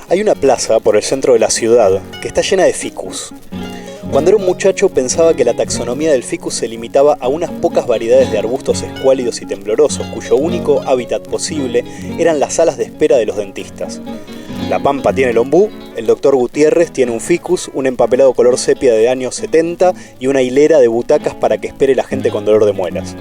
Hay una plaza por el centro de la ciudad que está llena de ficus. Cuando era un muchacho pensaba que la taxonomía del ficus se limitaba a unas pocas variedades de arbustos escuálidos y temblorosos, cuyo único hábitat posible eran las salas de espera de los dentistas. La Pampa tiene el ombú, el doctor Gutiérrez tiene un ficus, un empapelado color sepia de años 70 y una hilera de butacas para que espere la gente con dolor de muelas.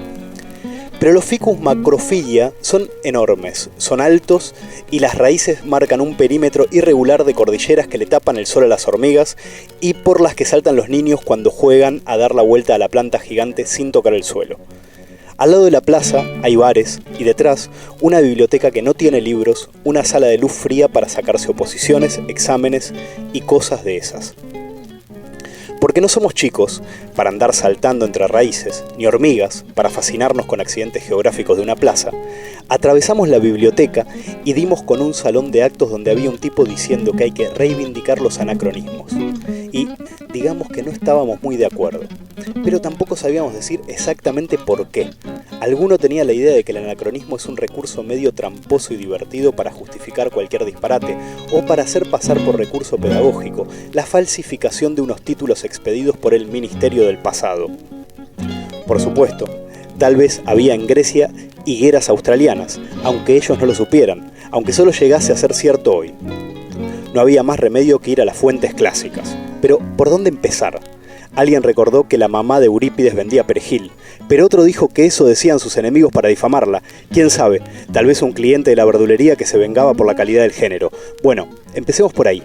Pero los ficus macrophylla son enormes, son altos y las raíces marcan un perímetro irregular de cordilleras que le tapan el sol a las hormigas y por las que saltan los niños cuando juegan a dar la vuelta a la planta gigante sin tocar el suelo. Al lado de la plaza hay bares y detrás una biblioteca que no tiene libros, una sala de luz fría para sacarse oposiciones, exámenes y cosas de esas. Porque no somos chicos para andar saltando entre raíces, ni hormigas para fascinarnos con accidentes geográficos de una plaza, atravesamos la biblioteca y dimos con un salón de actos donde había un tipo diciendo que hay que reivindicar los anacronismos. Y digamos que no estábamos muy de acuerdo, pero tampoco sabíamos decir exactamente por qué. Alguno tenía la idea de que el anacronismo es un recurso medio tramposo y divertido para justificar cualquier disparate o para hacer pasar por recurso pedagógico la falsificación de unos títulos expedidos por el Ministerio del Pasado. Por supuesto, tal vez había en Grecia higueras australianas, aunque ellos no lo supieran, aunque solo llegase a ser cierto hoy. No había más remedio que ir a las fuentes clásicas. Pero, ¿por dónde empezar? Alguien recordó que la mamá de Eurípides vendía perejil, pero otro dijo que eso decían sus enemigos para difamarla. ¿Quién sabe? Tal vez un cliente de la verdulería que se vengaba por la calidad del género. Bueno, empecemos por ahí.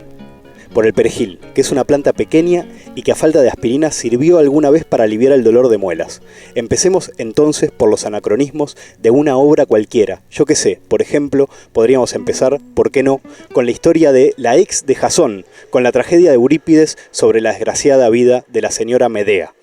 Por el perejil, que es una planta pequeña y que a falta de aspirina sirvió alguna vez para aliviar el dolor de muelas. Empecemos entonces por los anacronismos de una obra cualquiera. Yo qué sé, por ejemplo, podríamos empezar, ¿por qué no?, con la historia de la ex de Jasón, con la tragedia de Eurípides sobre la desgraciada vida de la señora Medea.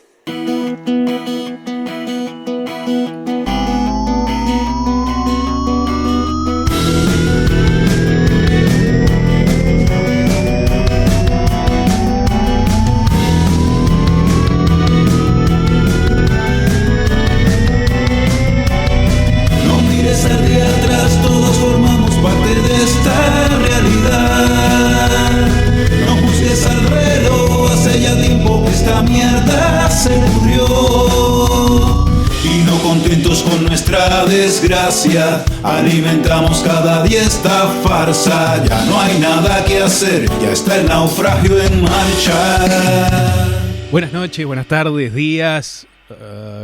Desgracia, alimentamos cada día esta farsa. Ya no hay nada que hacer, ya está el naufragio en marcha. Buenas noches, buenas tardes, días.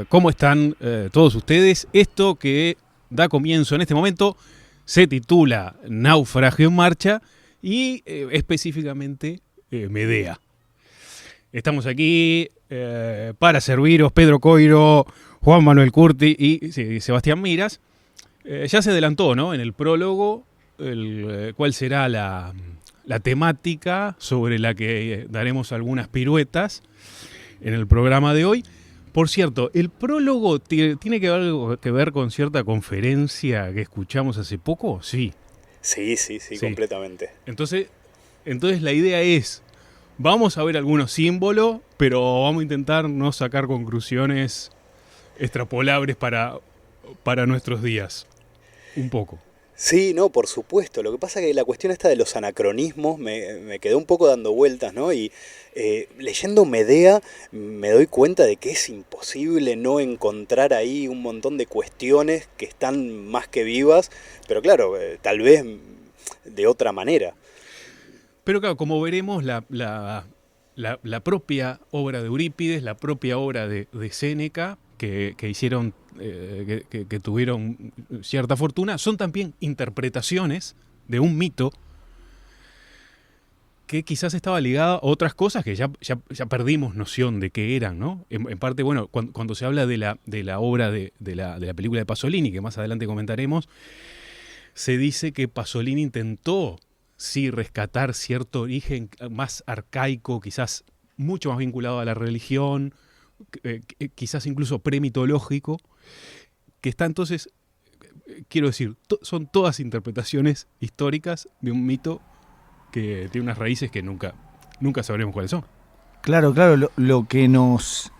¿Cómo están todos ustedes? Esto que da comienzo en este momento se titula Naufragio en marcha y específicamente Medea. Estamos aquí para serviros, Pedro Coiro, Juan Manuel Curti y Sebastián Miras. Ya se adelantó, ¿no?, en el prólogo cuál será la temática sobre la que daremos algunas piruetas en el programa de hoy. Por cierto, el prólogo tiene algo que ver con cierta conferencia que escuchamos hace poco, ¿sí? Sí, completamente. Entonces la idea es, vamos a ver algunos símbolos, pero vamos a intentar no sacar conclusiones extrapolables para nuestros días. Un poco. Sí, no, por supuesto. Lo que pasa es que la cuestión esta de los anacronismos me quedó un poco dando vueltas, ¿no? Y leyendo Medea me doy cuenta de que es imposible no encontrar ahí un montón de cuestiones que están más que vivas, pero claro, tal vez de otra manera. Pero claro, como veremos, la propia obra de Eurípides, la propia obra de Séneca, que hicieron, que tuvieron cierta fortuna, son también interpretaciones de un mito que quizás estaba ligado a otras cosas que ya perdimos noción de qué eran, ¿no? En parte, bueno, cuando se habla de la obra de la película de Pasolini, que más adelante comentaremos, se dice que Pasolini intentó, sí, rescatar cierto origen más arcaico, quizás mucho más vinculado a la religión, quizás incluso premitológico, que está entonces, quiero decir, son todas interpretaciones históricas de un mito que tiene unas raíces que nunca sabremos cuáles son. Claro, lo que nos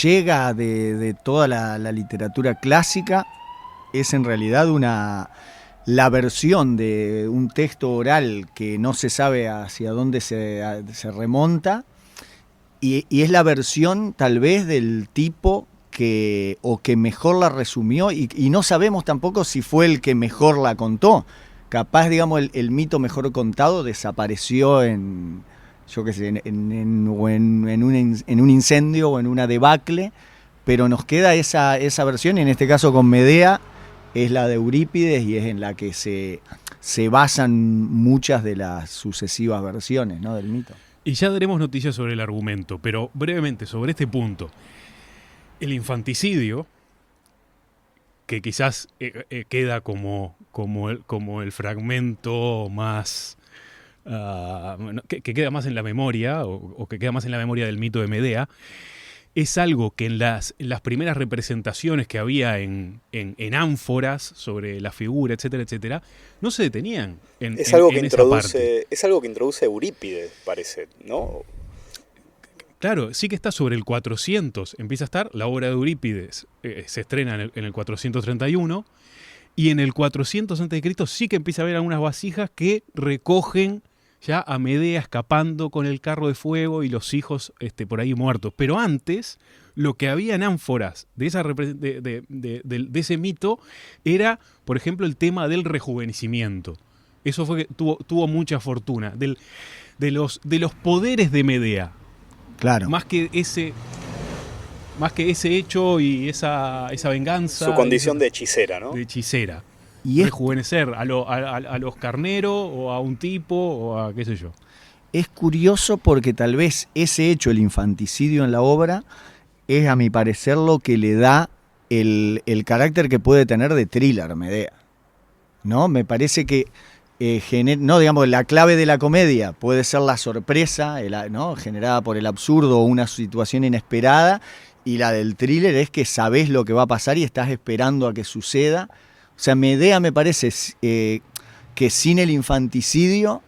llega de toda la literatura clásica es en realidad una la versión de un texto oral que no se sabe hacia dónde se remonta, y es la versión tal vez del tipo que mejor la resumió, y no sabemos tampoco si fue el que mejor la contó. Capaz, digamos, el mito mejor contado desapareció en, yo qué sé, en un incendio o en una debacle, pero nos queda esa versión, y en este caso con Medea es la de Eurípides, y es en la que se basan muchas de las sucesivas versiones, ¿no?, del mito. Y ya daremos noticias sobre el argumento, pero brevemente sobre este punto. El infanticidio, que quizás queda como el fragmento más... que queda más en la memoria, o que queda más en la memoria del mito de Medea, es algo que en las primeras representaciones que había en ánforas sobre la figura, etcétera, etcétera, no se detenían en esa parte. Es algo que introduce Eurípides, parece, ¿no? Claro, sí que está sobre el 400, empieza a estar, la obra de Eurípides se estrena en el 431, y en el 400 a.C. sí que empieza a haber algunas vasijas que recogen ya a Medea escapando con el carro de fuego y los hijos por ahí muertos. Pero antes, lo que había en ánforas de ese mito era, por ejemplo, el tema del rejuvenecimiento. Eso fue que tuvo mucha fortuna, de los poderes de Medea. Claro. Más que ese hecho y esa venganza. Su condición de hechicera, ¿no? De hechicera. Y rejuvenecer a los carneros, o a un tipo, o a qué sé yo. Es curioso porque tal vez ese hecho, el infanticidio en la obra, es a mi parecer lo que le da el carácter que puede tener de thriller Medea, ¿no? Me parece que no, digamos, la clave de la comedia puede ser la sorpresa, ¿no?, generada por el absurdo o una situación inesperada, y la del thriller es que sabés lo que va a pasar y estás esperando a que suceda. O sea, Medea me parece que sin el infanticidio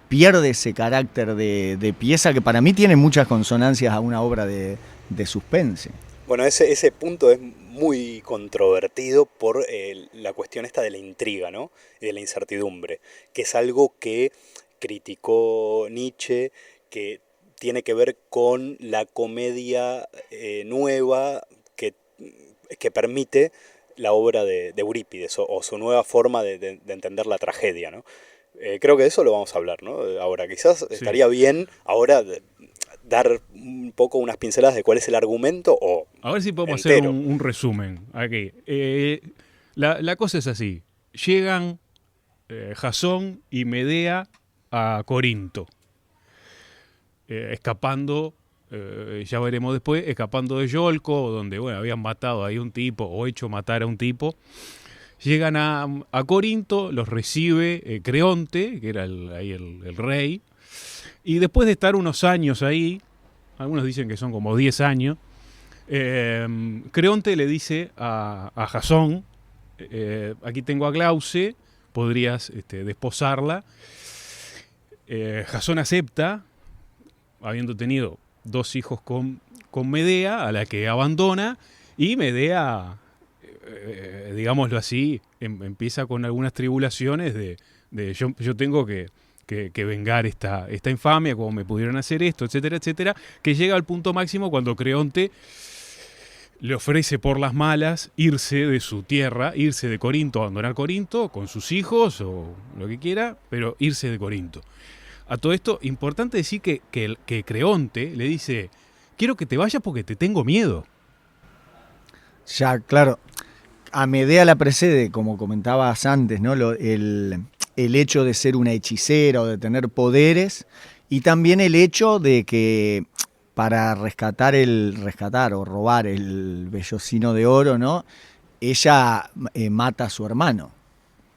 pierde ese carácter de pieza que para mí tiene muchas consonancias a una obra de suspense. Bueno, ese punto es muy controvertido por la cuestión esta de la intriga, ¿no?, y de la incertidumbre, que es algo que criticó Nietzsche, que tiene que ver con la comedia nueva que permite la obra de Eurípides, o su nueva forma de entender la tragedia, ¿no? Creo que de eso lo vamos a hablar, ¿no? Ahora, quizás estaría bien ahora dar un poco unas pinceladas de cuál es el argumento, o a ver si podemos entero. hacer un resumen aquí. La cosa es así. Llegan Jasón y Medea a Corinto, escapando, ya veremos después, escapando de Yolco, donde habían matado ahí un tipo, o hecho matar a un tipo. Llegan a Corinto, los recibe Creonte, que era el rey, y después de estar unos años ahí, algunos dicen que son como 10 años, Creonte le dice a Jasón, aquí tengo a Glauce, podrías desposarla. Jasón acepta, habiendo tenido 2 hijos con Medea, a la que abandona, y Medea, digámoslo así, empieza con algunas tribulaciones de yo tengo que vengar esta infamia, cómo me pudieron hacer esto, etcétera, etcétera, que llega al punto máximo cuando Creonte le ofrece por las malas irse de su tierra, irse de Corinto, abandonar Corinto con sus hijos o lo que quiera, pero irse de Corinto. A todo esto, importante decir que Creonte le dice, quiero que te vayas porque te tengo miedo. Ya, claro, a Medea la precede, como comentabas antes, ¿no?, el hecho de ser una hechicera o de tener poderes, y también el hecho de que para rescatar o robar el vellocino de oro, ¿no?, ella mata a su hermano,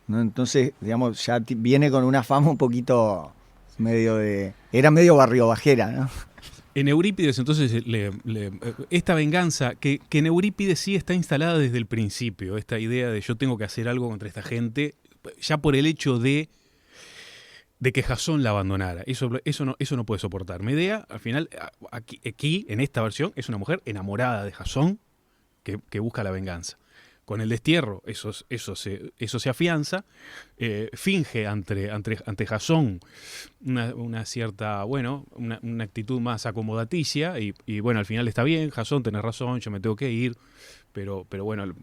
¿no? Entonces, digamos, ya viene con una fama un poquito era medio barrio bajera, ¿no? En Eurípides, entonces, esta venganza, que en Eurípides sí está instalada desde el principio, esta idea de yo tengo que hacer algo contra esta gente, ya por el hecho de que Jasón la abandonara. Eso no puede soportar. Medea, al final, aquí, en esta versión, es una mujer enamorada de Jasón que busca la venganza. con el destierro eso se afianza, finge ante Jasón una cierta, bueno, una actitud más acomodaticia y bueno, al final está bien, Jasón, tenés razón, yo me tengo que ir, pero bueno,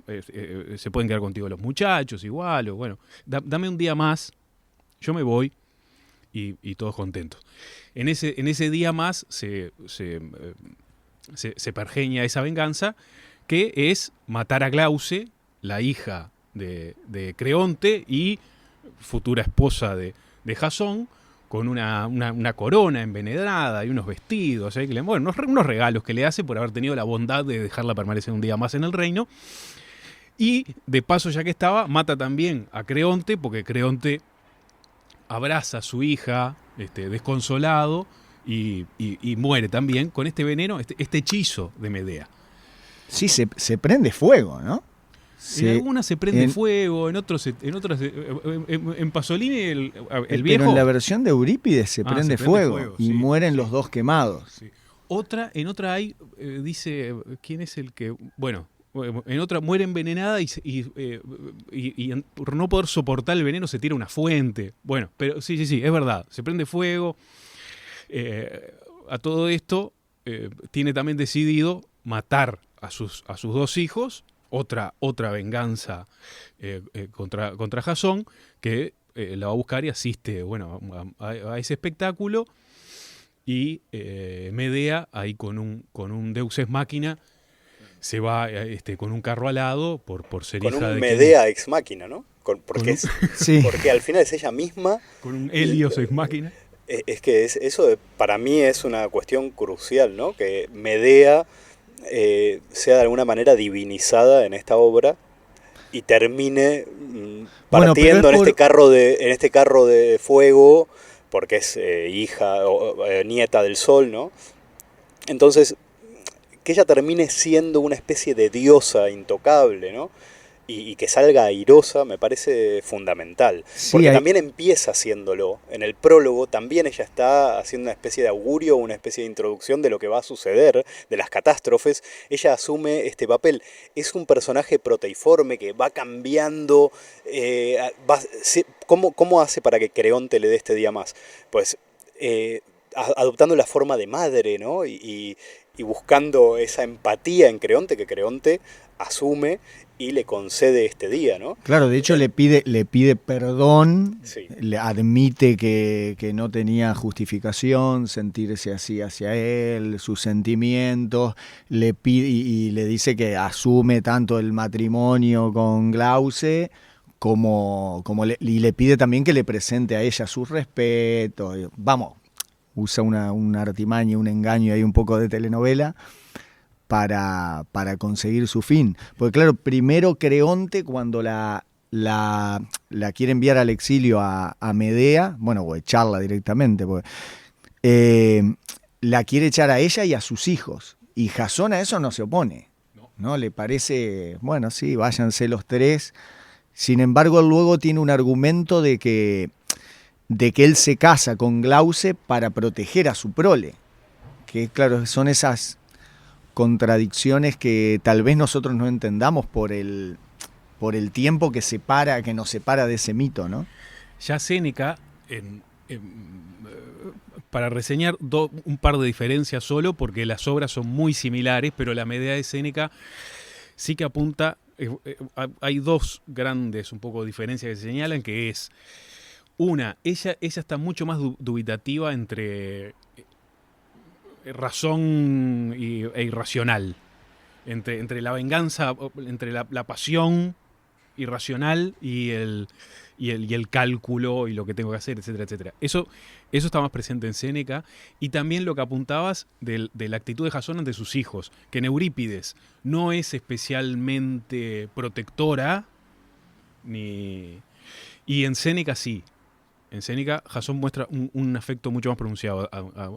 se pueden quedar contigo los muchachos igual, o bueno, dame un día más, yo me voy y todos contentos. En ese día más se pergeña esa venganza, que es matar a Glauce, la hija de Creonte y futura esposa de Jasón, con una corona envenenada y unos vestidos, bueno, unos regalos que le hace por haber tenido la bondad de dejarla permanecer un día más en el reino. Y de paso, ya que estaba, mata también a Creonte, porque Creonte abraza a su hija desconsolado y muere también con este veneno, este hechizo de Medea. Sí, se prende fuego, ¿no? En algunas se prende fuego, en otras en Pasolini el viejo. Pero en la versión de Eurípides se prende fuego y sí, mueren los dos quemados. Sí. En otra hay, dice, ¿quién es el que? Bueno, en otra muere envenenada y por no poder soportar el veneno se tira a una fuente. Bueno, pero sí, es verdad, se prende fuego. A todo esto tiene también decidido matar a sus dos hijos, otra venganza contra Jasón, que la va a buscar y asiste, bueno, a ese espectáculo, y Medea, ahí con un Deus Ex Machina, se va con un carro alado por ser con hija de... Con un Medea Ex Machina, ¿no? Porque al final es ella misma. Con un Helios Ex Machina. Es que eso para mí es una cuestión crucial, ¿no? Que Medea sea de alguna manera divinizada en esta obra y termine partiendo en este carro de fuego, porque es hija o nieta del sol, ¿no? Entonces, que ella termine siendo una especie de diosa intocable, ¿no? Y que salga airosa me parece fundamental. Porque también empieza haciéndolo. En el prólogo también ella está haciendo una especie de augurio, una especie de introducción de lo que va a suceder, de las catástrofes. Ella asume este papel. Es un personaje proteiforme que va cambiando. ¿Cómo hace para que Creonte le dé este día más? Pues adoptando la forma de madre, ¿no? Y buscando esa empatía en Creonte, que Creonte asume y le concede este día, ¿no? Claro, de hecho le pide perdón, sí. Le admite que no tenía justificación sentirse así hacia él, sus sentimientos, le pide y le dice que asume tanto el matrimonio con Glauce y le pide también que le presente a ella sus respetos. Vamos, usa una artimaña, un engaño ahí, un poco de telenovela para conseguir su fin. Porque claro, primero Creonte, cuando la quiere enviar al exilio a Medea, bueno, o echarla directamente, porque, la quiere echar a ella y a sus hijos. Y Jasón a eso no se opone, ¿no? Le parece, bueno, sí, váyanse los tres. Sin embargo, él luego tiene un argumento de que él se casa con Glauce para proteger a su prole. Que claro, son esas contradicciones que tal vez nosotros no entendamos por el tiempo que nos separa de ese mito, ¿no? Ya Séneca, para reseñar un par de diferencias solo, porque las obras son muy similares, pero la Medea de Séneca sí que apunta, hay dos grandes un poco diferencias que se señalan, que es una, ella está mucho más dubitativa entre razón e irracional, entre la venganza, entre la pasión irracional y el cálculo y lo que tengo que hacer, etcétera, etcétera. Eso está más presente en Séneca, y también lo que apuntabas de la actitud de Jasón ante sus hijos, que en Eurípides no es especialmente protectora, y en Séneca sí. En Séneca, Jasón muestra un afecto mucho más pronunciado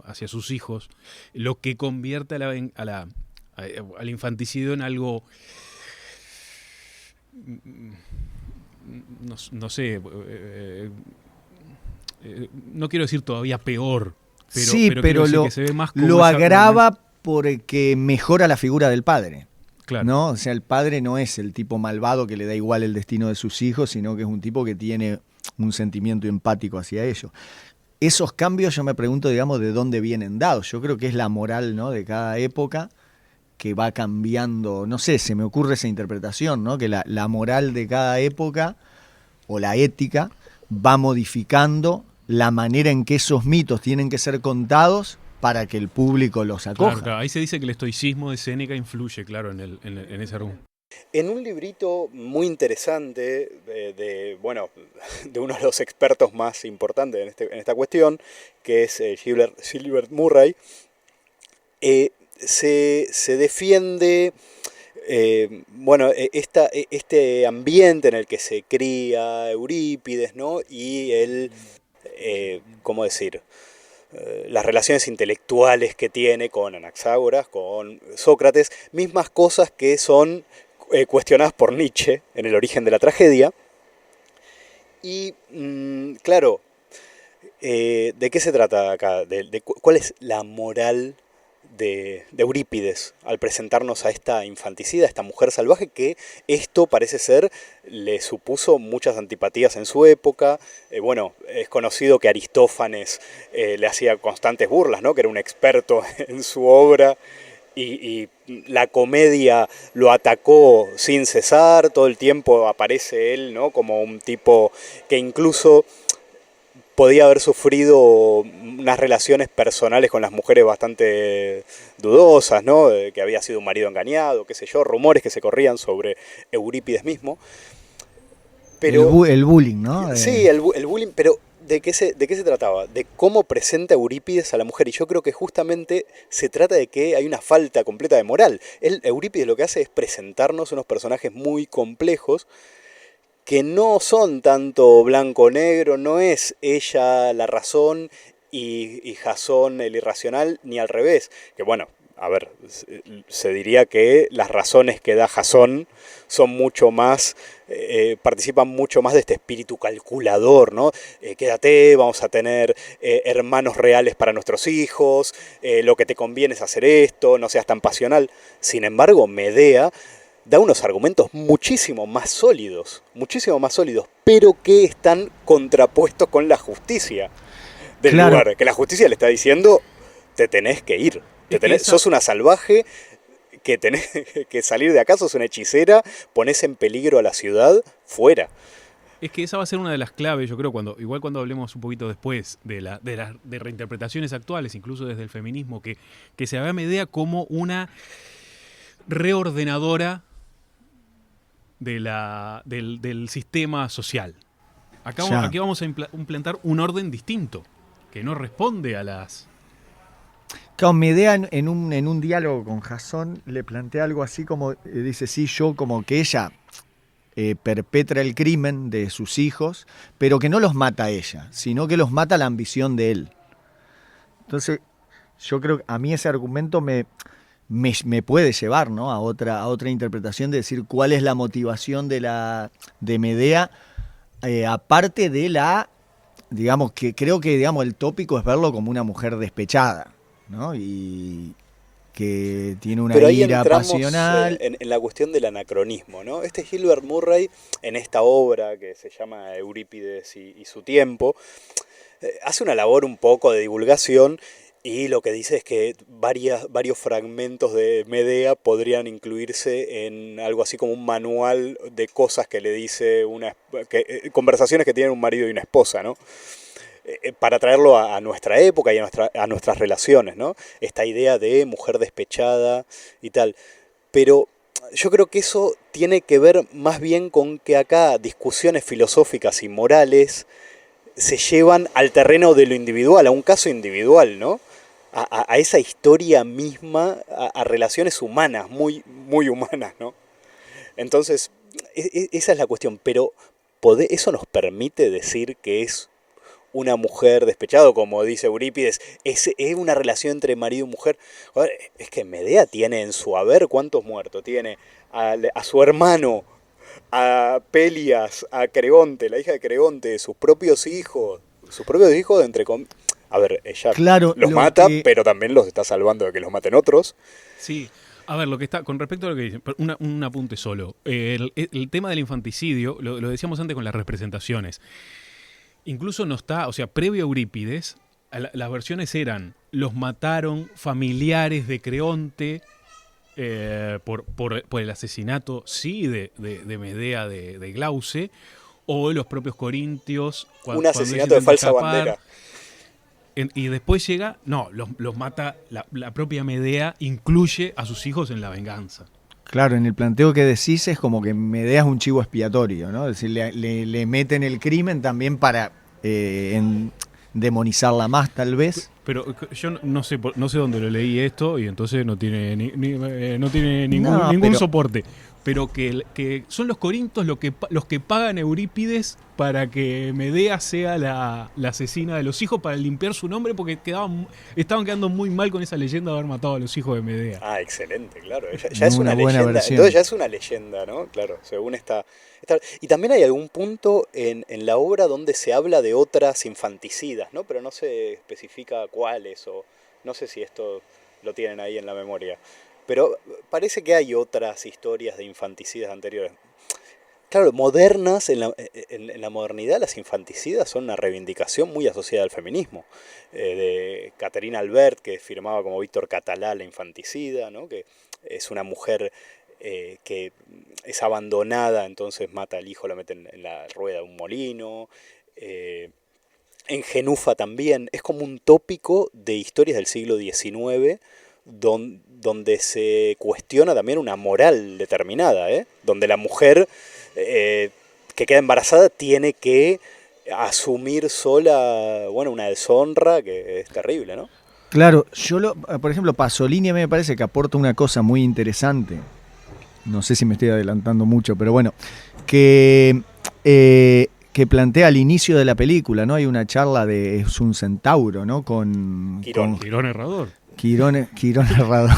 hacia sus hijos, lo que convierte al infanticidio en algo, no sé, no quiero decir todavía peor, pero lo que se ve más como lo agrava porque mejora la figura del padre. Claro. ¿no? O sea, el padre no es el tipo malvado que le da igual el destino de sus hijos, sino que es un tipo que tiene un sentimiento empático hacia ellos. Esos cambios yo me pregunto, digamos, de dónde vienen dados. Yo creo que es la moral, ¿no?, de cada época que va cambiando. No sé, se me ocurre esa interpretación, ¿no?, que la moral de cada época o la ética va modificando la manera en que esos mitos tienen que ser contados para que el público los acoja. Claro, claro. Ahí se dice que el estoicismo de Séneca influye, claro, en ese argumento. En un librito muy interesante de uno de los expertos más importantes en esta cuestión, que es Gilbert Murray, se defiende este ambiente en el que se cría Eurípides, ¿no? Y el, ¿cómo decir?, las relaciones intelectuales que tiene con Anaxágoras, con Sócrates, mismas cosas que son cuestionadas por Nietzsche en El origen de la tragedia. Y claro, ¿de qué se trata acá? ¿Cuál es la moral de Eurípides al presentarnos a esta infanticida, a esta mujer salvaje, que esto parece ser le supuso muchas antipatías en su época? Es conocido que Aristófanes le hacía constantes burlas, ¿no?, que era un experto en su obra, y la comedia lo atacó sin cesar. Todo el tiempo aparece él, ¿no?, como un tipo que incluso podía haber sufrido unas relaciones personales con las mujeres bastante dudosas, ¿no?, que había sido un marido engañado, qué sé yo, rumores que se corrían sobre Eurípides mismo. Pero el bullying, ¿no? Sí, el bullying, pero ¿de qué se trataba? De cómo presenta Eurípides a la mujer. Y yo creo que justamente se trata de que hay una falta completa de moral. Eurípides lo que hace es presentarnos unos personajes muy complejos, que no son tanto blanco-negro, no es ella la razón y Jasón el irracional, ni al revés. Que bueno, a ver, se diría que las razones que da Jasón son mucho más, participan mucho más de este espíritu calculador, ¿no? Quédate, vamos a tener hermanos reales para nuestros hijos, lo que te conviene es hacer esto, no seas tan pasional. Sin embargo, Medea da unos argumentos muchísimo más sólidos, pero que están contrapuestos con la justicia del lugar. Que la justicia le está diciendo, te tenés que ir, sos una salvaje, que tenés que salir de acá, sos una hechicera, ponés en peligro a la ciudad, fuera. Es que esa va a ser una de las claves, yo creo, cuando hablemos un poquito después de reinterpretaciones actuales, incluso desde el feminismo, que se ve a Medea como una reordenadora del sistema social. Aquí vamos a implantar un orden distinto, que no responde a las... Claro, Medea en un diálogo con Jasón le plantea algo así como, dice, sí, yo como que ella perpetra el crimen de sus hijos, pero que no los mata ella, sino que los mata la ambición de él. Entonces, yo creo que a mí ese argumento me puede llevar, ¿no?, a otra interpretación de decir cuál es la motivación de Medea, aparte de digamos, que creo que, digamos, el tópico es verlo como una mujer despechada, ¿no?, y que tiene una ira pasional. En la cuestión del anacronismo, ¿no? Gilbert Murray, en esta obra que se llama Eurípides y su tiempo, hace una labor un poco de divulgación. Y lo que dice es que varios fragmentos de Medea podrían incluirse en algo así como un manual de cosas que le dice conversaciones que tienen un marido y una esposa, ¿no? Para traerlo a nuestra época y a nuestras relaciones, ¿no? Esta idea de mujer despechada y tal. Pero yo creo que eso tiene que ver más bien con que acá discusiones filosóficas y morales se llevan al terreno de lo individual, a un caso individual, ¿no? A esa historia misma, a relaciones humanas, muy, muy humanas, ¿no? Entonces, esa es la cuestión. Pero ¿eso nos permite decir que es una mujer despechada, como dice Eurípides? ¿Es una relación entre marido y mujer? Joder, es que Medea tiene en su haber, ¿cuántos muertos? Tiene a su hermano, a Pelias, a Creonte, la hija de Creonte, sus propios hijos entre comillas. A ver, ella los mata, pero también los está salvando de que los maten otros. Sí, A ver, lo que está, con respecto a lo que dicen, un apunte solo. El tema del infanticidio, lo decíamos antes con las representaciones. Incluso no está, o sea, previo a Eurípides, las versiones eran, los mataron familiares de Creonte por el asesinato, sí, de Medea de Glauce, o los propios corintios. Un asesinato de falsa bandera. Y después llega, no, los mata la propia Medea, incluye a sus hijos en la venganza. Claro, en el planteo que decís es como que Medea es un chivo expiatorio, ¿no? Es decir, le meten el crimen también para demonizarla más, tal vez. Pero yo no sé dónde lo leí esto y entonces no tiene ningún soporte. Pero que son los corintios los que pagan a Eurípides para que Medea sea la asesina de los hijos, para limpiar su nombre, porque estaban quedando muy mal con esa leyenda de haber matado a los hijos de Medea. Ah, excelente, claro. Ya es una buena leyenda. versión. Entonces ya es una leyenda, ¿no? Claro, según esta. Y también hay algún punto en la obra donde se habla de otras infanticidas, ¿no? Pero no se especifica cuáles, o no sé si esto lo tienen ahí en la memoria. Pero parece que hay otras historias de infanticidas anteriores. Claro, modernas, en la modernidad las infanticidas son una reivindicación muy asociada al feminismo. De Caterina Albert, que firmaba como Víctor Catalá la infanticida, ¿no? Que es una mujer que es abandonada, entonces mata al hijo, lo mete en la rueda de un molino. En Genufa también, es como un tópico de historias del siglo XIX, donde se cuestiona también una moral determinada, donde la mujer que queda embarazada tiene que asumir sola, bueno, una deshonra que es terrible, ¿no? Claro, por ejemplo, Pasolini a mí me parece que aporta una cosa muy interesante. No sé si me estoy adelantando mucho, pero bueno, que plantea al inicio de la película, ¿no? Hay una charla es un centauro, ¿no? Con Quirón Herrador. Quirón Herrador.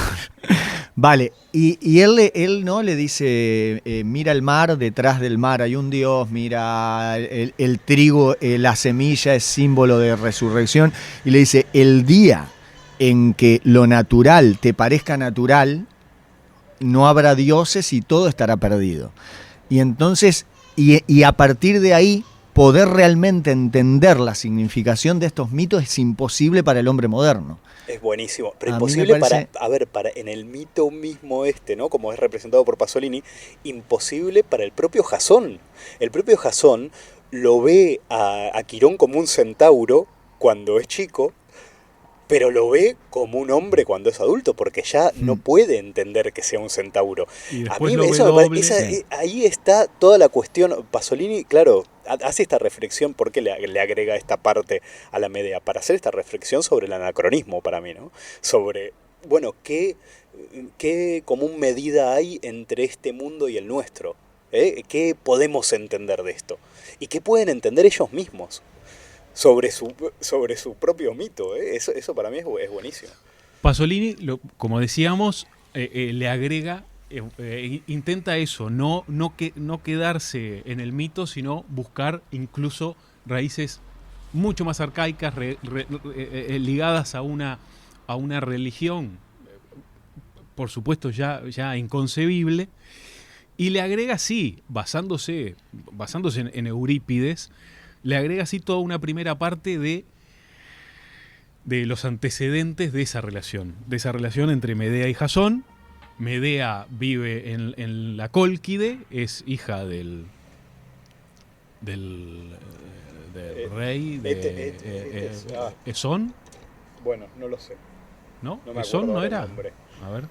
Vale, y él no le dice, mira el mar, detrás del mar hay un dios, mira el trigo, la semilla es símbolo de resurrección, y le dice, el día en que lo natural te parezca natural, no habrá dioses y todo estará perdido. Y entonces, y a partir de ahí, poder realmente entender la significación de estos mitos es imposible para el hombre moderno. Es buenísimo, pero imposible para en el mito mismo ¿no? Como es representado por Pasolini, imposible para el propio Jasón. El propio Jasón lo ve a Quirón como un centauro cuando es chico, pero lo ve como un hombre cuando es adulto, porque ya no puede entender que sea un centauro. Y después ahí está toda la cuestión. Pasolini, claro, hace esta reflexión, porque le agrega esta parte a la Medea, para hacer esta reflexión sobre el anacronismo para mí, ¿no? Sobre, bueno, qué común medida hay entre este mundo y el nuestro, ¿Qué podemos entender de esto? ¿Y qué pueden entender ellos mismos sobre su propio mito? Eso para mí es buenísimo. Pasolini, como decíamos, le agrega, intenta eso, no quedarse en el mito, sino buscar incluso raíces mucho más arcaicas, ligadas a una religión, por supuesto ya inconcebible, y le agrega, sí, basándose en Eurípides, le agrega así toda una primera parte de los antecedentes de esa relación entre Medea y Jasón. Medea vive en la Cólquide, es hija del rey de Esón. Bueno, no lo sé. ¿No? No me ¿Esón acuerdo no del era? nombre. A ver.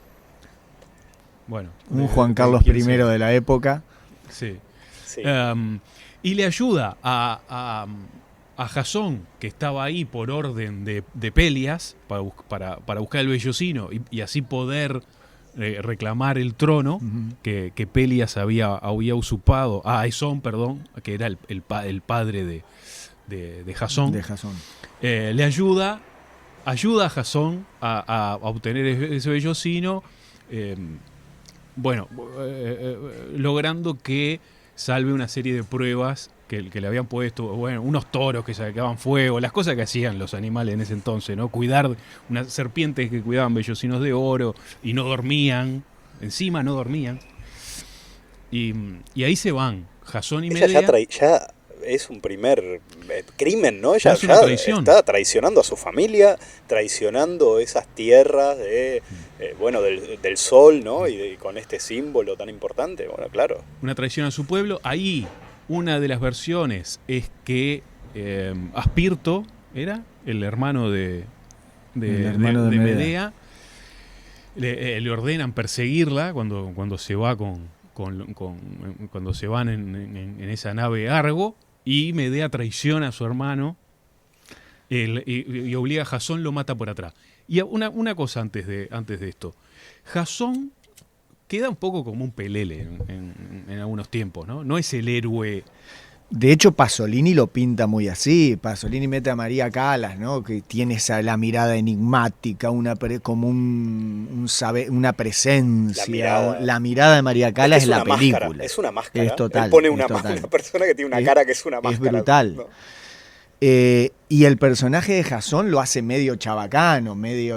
Bueno. Un Juan Carlos I de la época. Sí. Sí. Y le ayuda a Jasón, que estaba ahí por orden de Pelias, para buscar el Bellocino y así poder reclamar el trono que Pelias había usurpado, a Esón, perdón, que era el padre de Jasón. De Jasón. Le ayuda a Jasón a obtener ese Bellocino, logrando que salve una serie de pruebas que le habían puesto, bueno, unos toros que sacaban fuego, las cosas que hacían los animales en ese entonces, ¿no? Cuidar unas serpientes que cuidaban vellocinos de oro y no dormían, encima no dormían. Y ahí se van, Jasón y Ella Medea. ya es un primer crimen, ¿no? Ella Es una ya traición. está traicionando a su familia, traicionando esas tierras del sol, ¿no? Y con este símbolo tan importante, bueno, claro. Una traición a su pueblo. Ahí una de las versiones es que Aspirto era el hermano de Medea. Le ordenan perseguirla cuando se va cuando se van en esa nave Argo, y Medea traiciona a su hermano y obliga a Jasón, lo mata por atrás. Y una cosa antes de esto. Jasón queda un poco como un pelele en algunos tiempos, ¿no? No es el héroe. De hecho, Pasolini lo pinta muy así. Pasolini mete a María Callas, ¿no? Que tiene la mirada enigmática, una presencia. La mirada de María Callas es la película. Es una máscara. Es total. Él pone una persona que tiene una cara que es una máscara. Es brutal. ¿No? Y el personaje de Jasón lo hace medio chabacano,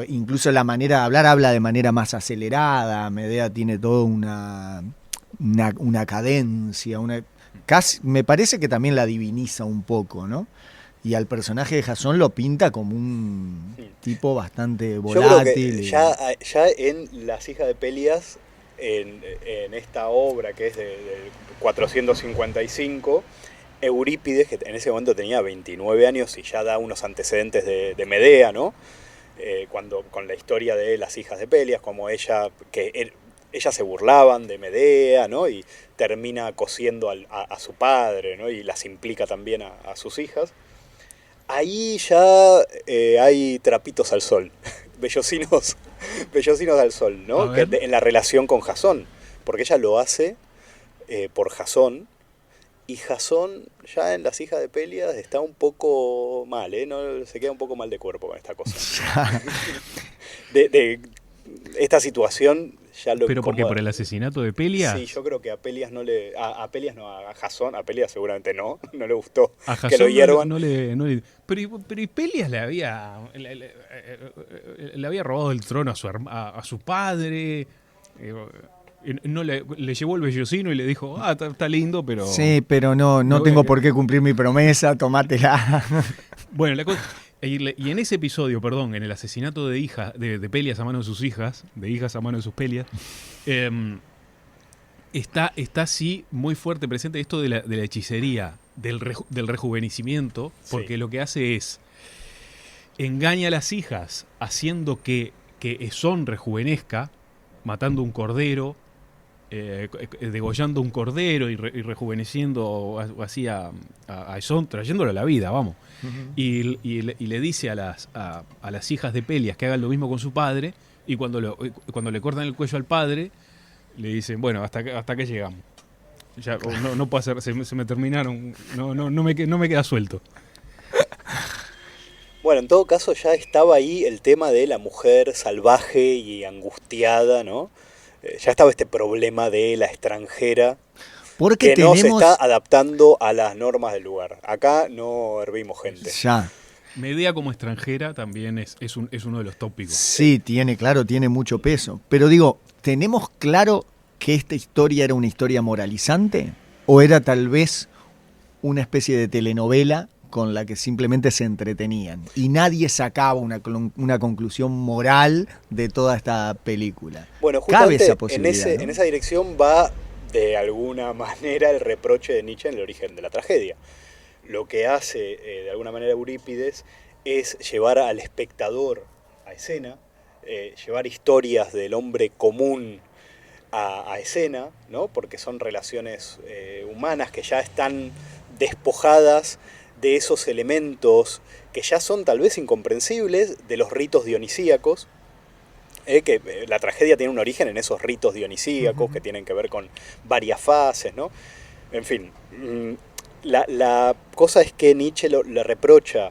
incluso la manera de hablar habla de manera más acelerada. Medea tiene toda una cadencia, casi, me parece que también la diviniza un poco, ¿no? Y al personaje de Jasón lo pinta como un tipo bastante volátil. Yo creo que ya en Las hijas de Pelias, en esta obra que es del 455, Eurípides, que en ese momento tenía 29 años y ya da unos antecedentes de Medea, ¿no? Con la historia de Las hijas de Pelias, como ellas se burlaban de Medea, ¿no? Y termina cosiendo a su padre, ¿no? Y las implica también a sus hijas. Ahí ya hay trapitos al sol, bellocinos al sol, ¿no? En la relación con Jasón, porque ella lo hace por Jasón. Y Jasón, ya en Las hijas de Pelias, está un poco mal, ¿eh? No, se queda un poco mal de cuerpo con esta cosa. de esta situación ya lo ¿Pero incomoda. por qué? ¿Por el asesinato de Pelias? Sí, yo creo que a Pelias no le... A Pelias no, a Jasón, a Pelias seguramente no le gustó a Jasón que lo hiervan. Pero Pelias le había robado el trono a su padre... No le llevó el vellocino y le dijo, está lindo, pero... Sí, pero no tengo por qué cumplir mi promesa, tomátela. Bueno, la cosa... Y en ese episodio, en el asesinato de Pelias a mano de sus hijas, de hijas a mano de sus Pelias, está así muy fuerte presente esto de la hechicería, del rejuvenecimiento, porque lo que hace es engaña a las hijas haciendo que Esón rejuvenezca, matando un cordero, degollando un cordero y rejuveneciendo así a Esón, trayéndolo a la vida, vamos. Uh-huh. Y le dice a las hijas de Pelias que hagan lo mismo con su padre, y cuando le cortan el cuello al padre, le dicen, bueno, hasta que llegamos. Ya no puedo hacer, se me terminaron, no me queda suelto. Bueno, en todo caso ya estaba ahí el tema de la mujer salvaje y angustiada, ¿no? Ya estaba este problema de la extranjera que no se está adaptando a las normas del lugar. Acá no hervimos gente. Ya. Medea como extranjera también es uno de los tópicos. Sí, tiene mucho peso. Pero digo, ¿tenemos claro que esta historia era una historia moralizante? ¿O era tal vez una especie de telenovela con la que simplemente se entretenían y nadie sacaba una conclusión moral de toda esta película? Bueno, justamente esa posibilidad, en esa dirección va de alguna manera el reproche de Nietzsche en El origen de la tragedia. Lo que hace de alguna manera Eurípides es llevar al espectador a escena, llevar historias del hombre común a escena, ¿no? Porque son relaciones humanas que ya están despojadas de esos elementos que ya son tal vez incomprensibles de los ritos dionisíacos, que la tragedia tiene un origen en esos ritos dionisíacos, uh-huh, que tienen que ver con varias fases, ¿no? En fin, la cosa es que Nietzsche le reprocha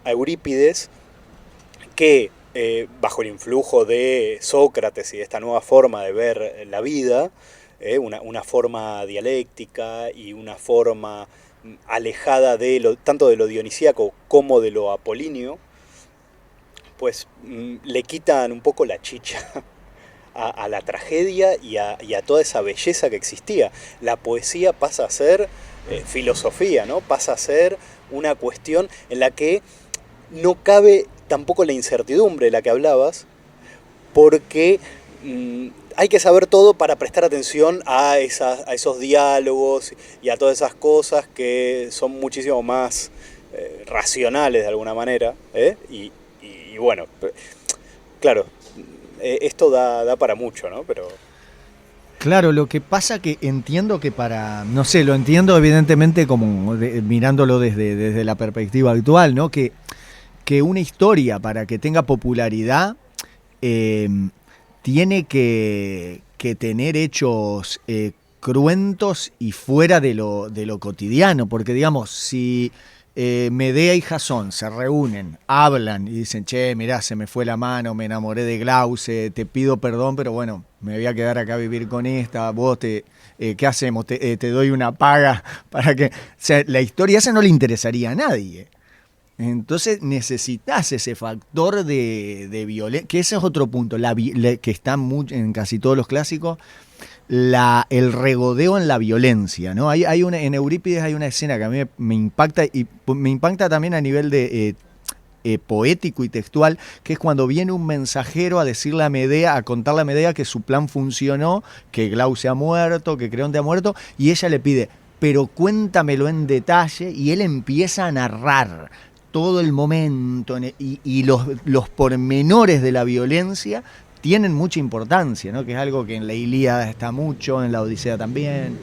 a Eurípides que bajo el influjo de Sócrates y de esta nueva forma de ver la vida, una forma dialéctica y una forma alejada tanto de lo dionisíaco como de lo apolíneo, pues le quitan un poco la chicha a la tragedia y a toda esa belleza que existía. La poesía pasa a ser filosofía, ¿no? Pasa a ser una cuestión en la que no cabe tampoco la incertidumbre de la que hablabas, porque hay que saber todo para prestar atención a esos diálogos y a todas esas cosas que son muchísimo más racionales de alguna manera, y bueno, claro, esto da para mucho, ¿no? Pero Claro, lo que pasa que entiendo que no sé, lo entiendo evidentemente como mirándolo desde la perspectiva actual, ¿no? Que una historia para que tenga popularidad tiene que tener hechos cruentos y fuera de lo cotidiano, porque digamos, si Medea y Jasón se reúnen, hablan y dicen, che, mirá, se me fue la mano, me enamoré de Glauce, te pido perdón, pero bueno, me voy a quedar acá a vivir con esta, vos ¿qué hacemos? Te doy una paga para que... O sea, la historia esa no le interesaría a nadie. Entonces necesitas ese factor de violencia, que ese es otro punto, que está en casi todos los clásicos, el regodeo en la violencia, ¿no? En Eurípides hay una escena que a mí me impacta, y me impacta también a nivel de poético y textual, que es cuando viene un mensajero a decirle a Medea, a contarle a Medea que su plan funcionó, que Glauce ha muerto, que Creonte ha muerto, y ella le pide, pero cuéntamelo en detalle, y él empieza a narrar todo el momento y los pormenores de la violencia tienen mucha importancia, ¿no? Que es algo que en la Ilíada está mucho, en la Odisea también.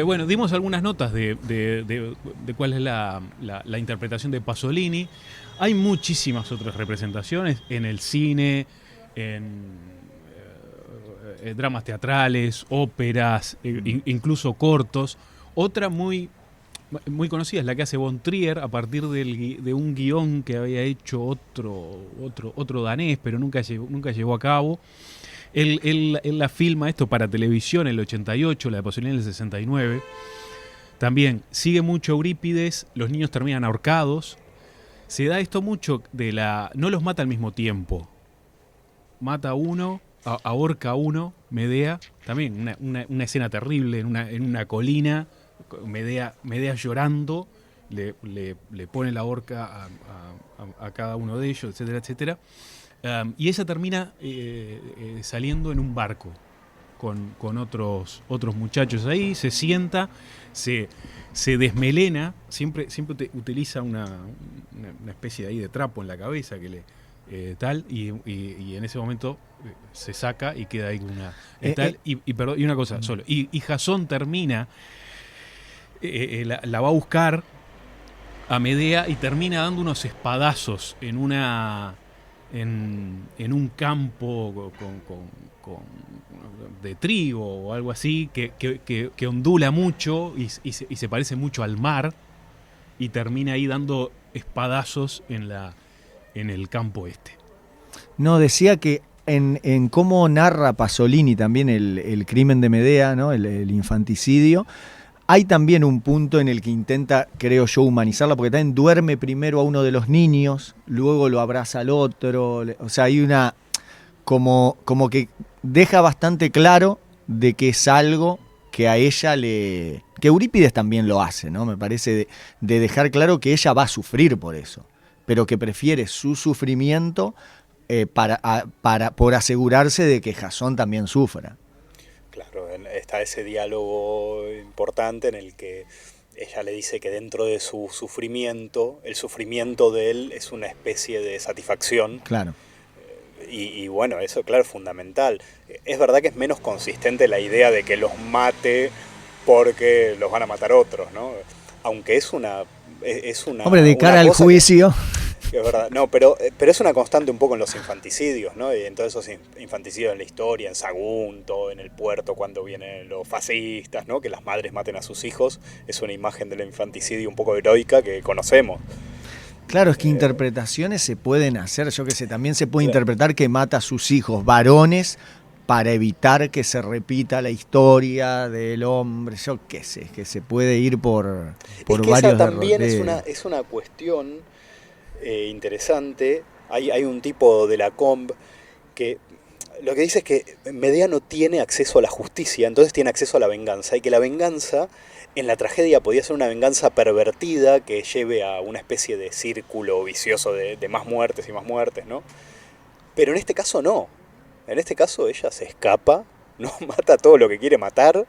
Bueno, dimos algunas notas de cuál es la interpretación de Pasolini. Hay muchísimas otras representaciones en el cine, en dramas teatrales, óperas, incluso cortos. Otra muy conocida es la que hace Von Trier a partir de un guión que había hecho otro danés, pero nunca llegó a cabo. Él la filma esto para televisión en el 88, la de Pasolini en el 69. También sigue mucho Eurípides, los niños terminan ahorcados. Se da esto mucho no los mata al mismo tiempo. Mata a uno, ahorca a uno, Medea. También una escena terrible en una colina. Medea llorando, le pone la horca a cada uno de ellos, etcétera, etcétera. Y ella termina saliendo en un barco con otros muchachos ahí, se sienta, se desmelena, siempre utiliza una especie de ahí de trapo en la cabeza que y en ese momento se saca y queda ahí una y una cosa solo. Y Jasón termina, la va a buscar a Medea y termina dando unos espadazos en un campo de trigo o algo así que ondula mucho y se parece mucho al mar, y termina ahí dando espadazos en el campo este. No, decía que en cómo narra Pasolini también el crimen de Medea, ¿no? el infanticidio, hay también un punto en el que intenta, creo yo, humanizarla, porque también duerme primero a uno de los niños, luego lo abraza al otro. O sea, hay una... Como que deja bastante claro de que es algo que a ella que Eurípides también lo hace, ¿no? Me parece de dejar claro que ella va a sufrir por eso, pero que prefiere su sufrimiento por asegurarse de que Jasón también sufra. Claro, está ese diálogo importante en el que ella le dice que dentro de su sufrimiento, el sufrimiento de él es una especie de satisfacción. Claro. Y bueno, eso claro es fundamental. Es verdad que es menos consistente la idea de que los mate porque los van a matar otros, ¿no? Aunque es una Hombre, de cara al juicio... Es verdad, no, pero es una constante un poco en los infanticidios, ¿no? Y en todos esos infanticidios en la historia, en Sagunto, en el puerto cuando vienen los fascistas, ¿no? Que las madres maten a sus hijos, es una imagen del infanticidio un poco heroica que conocemos. Claro, es que interpretaciones se pueden hacer, yo qué sé, también se puede interpretar que mata a sus hijos varones para evitar que se repita la historia del hombre, yo qué sé, que se puede ir por Es que varios esa también derroteros. es una cuestión interesante. Hay un tipo de la Comb que lo que dice es que Medea no tiene acceso a la justicia, entonces tiene acceso a la venganza, y que la venganza en la tragedia podía ser una venganza pervertida que lleve a una especie de círculo vicioso de más muertes y más muertes, ¿no? Pero en este caso no. En este caso ella se escapa, no mata todo lo que quiere matar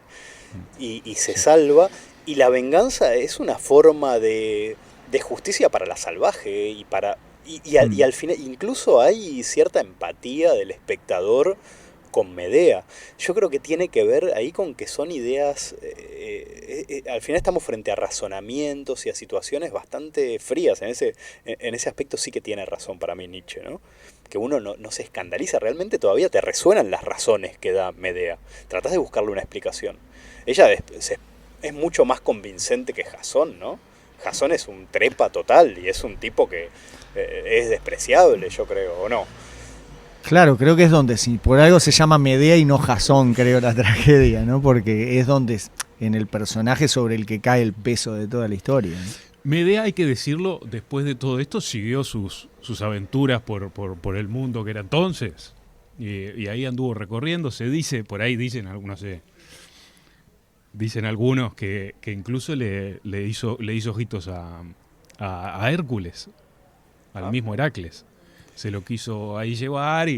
y se salva. Y la venganza es una forma de justicia para la salvaje y al final incluso hay cierta empatía del espectador con Medea. Yo creo que tiene que ver ahí con que son ideas, al final estamos frente a razonamientos y a situaciones bastante frías. En ese aspecto sí que tiene razón para mí Nietzsche, ¿no? Que uno no se escandaliza, realmente todavía te resuenan las razones que da Medea. Tratás de buscarle una explicación. Ella es mucho más convincente que Jasón, ¿no? Jasón es un trepa total y es un tipo que es despreciable, yo creo, ¿o no? Claro, creo que es donde, si por algo se llama Medea y no Jasón, creo, la tragedia, ¿no? Porque es donde, en el personaje sobre el que cae el peso de toda la historia, ¿no? Medea, hay que decirlo, después de todo esto siguió sus aventuras por el mundo que era entonces. Y ahí anduvo recorriendo. Se dice, por ahí dicen algunos, dicen algunos que incluso le hizo ojitos a Hércules, al mismo Heracles. Se lo quiso ahí llevar,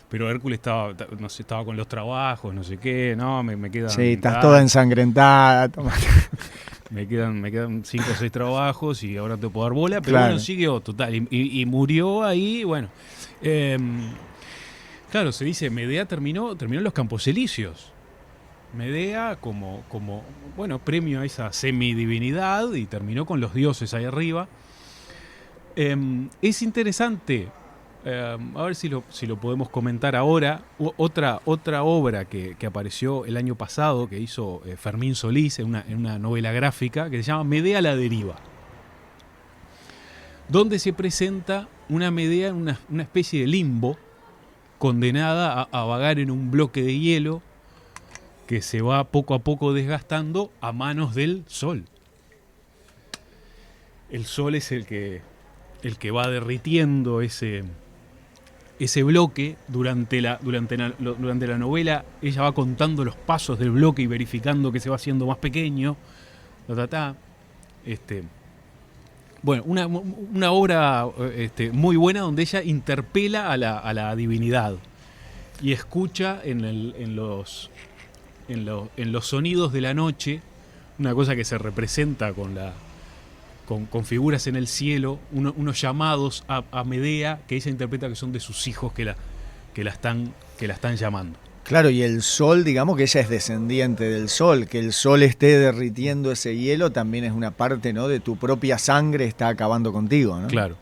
pero Hércules estaba con los trabajos, no sé qué, no, me quedan... Sí, estás toda ensangrentada. Me quedan 5 o 6 trabajos y ahora te puedo dar bola, pero Claro. bueno, siguió, total, y murió ahí, bueno. Claro, se dice, Medea terminó en los Campos Elíseos. Medea como bueno, premio a esa semidivinidad, y terminó con los dioses ahí arriba. Es interesante, a ver si lo podemos comentar ahora, otra obra que apareció el año pasado, que hizo Fermín Solís en una novela gráfica, que se llama Medea a la deriva, donde se presenta una Medea en una especie de limbo, condenada a vagar en un bloque de hielo que se va poco a poco desgastando a manos del sol. El sol es el que va derritiendo ese bloque. Durante la novela ella va contando los pasos del bloque y verificando que se va haciendo más pequeño. Bueno, una obra muy buena, donde ella interpela a la divinidad y escucha en los sonidos de la noche, una cosa que se representa con figuras en el cielo, unos llamados a Medea, que ella interpreta que son de sus hijos que la están llamando. Claro, y el sol, digamos que ella es descendiente del sol, que el sol esté derritiendo ese hielo también es una parte, ¿no?, de tu propia sangre, está acabando contigo, ¿no? Claro.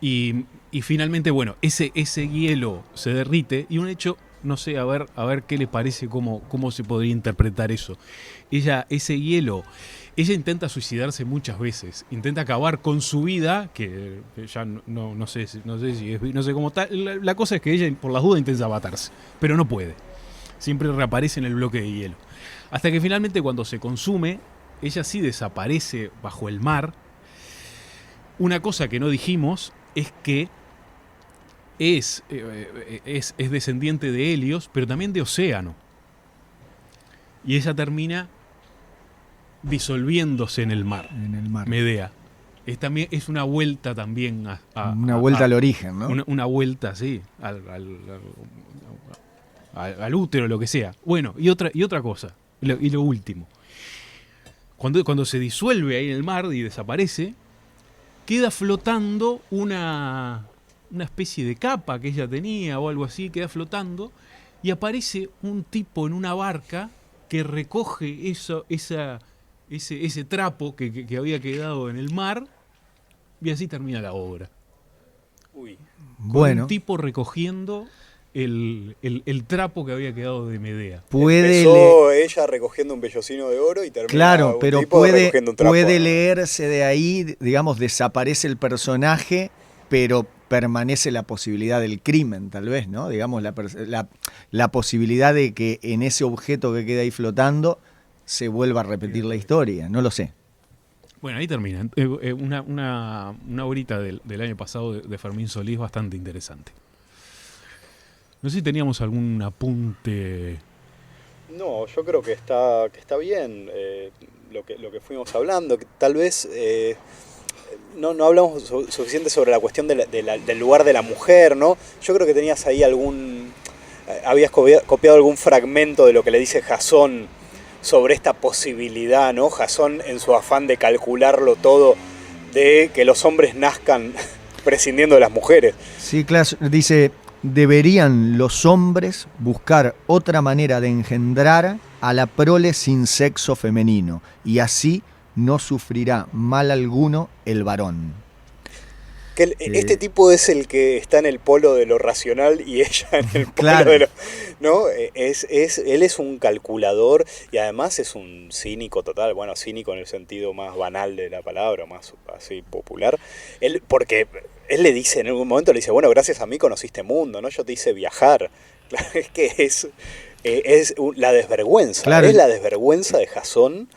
Y finalmente, bueno, ese hielo se derrite, y un hecho, no sé, a ver qué le parece, cómo se podría interpretar eso. Ella intenta suicidarse muchas veces, intenta acabar con su vida, que ya no sé si no sé cómo está. La cosa es que ella, por las dudas, intenta matarse, pero no puede. Siempre reaparece en el bloque de hielo. Hasta que finalmente, cuando se consume, ella sí desaparece bajo el mar. Una cosa que no dijimos es que es descendiente de Helios, pero también de Océano. Y ella termina disolviéndose en el mar. En el mar. Medea. Es una vuelta también una vuelta al origen, ¿no? Una vuelta, sí, al útero, lo que sea. Bueno, y otra cosa, y lo último. Cuando se disuelve ahí en el mar y desaparece, queda flotando una especie de capa que ella tenía o algo así, queda flotando, y aparece un tipo en una barca que recoge ese trapo que había quedado en el mar, y así termina la obra. Uy. Bueno, Un tipo recogiendo el trapo que había quedado de Medea. Empezó ella recogiendo un vellocino de oro y terminó claro, un pero tipo recogiendo un trapo. puede leerse de ahí, digamos, desaparece el personaje, pero permanece la posibilidad del crimen, tal vez, ¿no? Digamos, la posibilidad de que en ese objeto que queda ahí flotando se vuelva a repetir la historia, no lo sé. Bueno, ahí termina. Una horita del año pasado de Fermín Solís bastante interesante. No sé si teníamos algún apunte. No, yo creo que está bien lo que fuimos hablando. Que tal vez no hablamos suficiente sobre la cuestión del lugar de la mujer, ¿no? Yo creo que tenías ahí habías copiado algún fragmento de lo que le dice Jasón sobre esta posibilidad, ¿no? Jasón, en su afán de calcularlo todo, de que los hombres nazcan prescindiendo de las mujeres. Sí, claro, dice, deberían los hombres buscar otra manera de engendrar a la prole sin sexo femenino, y así no sufrirá mal alguno el varón. Que este tipo es el que está en el polo de lo racional y ella en el polo de lo... ¿no? Él es un calculador y además es un cínico total. Bueno, cínico en el sentido más banal de la palabra, más así popular. Porque él le dice, en algún momento le dice, bueno, gracias a mí conociste mundo, ¿no? Yo te hice viajar. Claro, es que es la desvergüenza. Claro. Es la desvergüenza de Jasón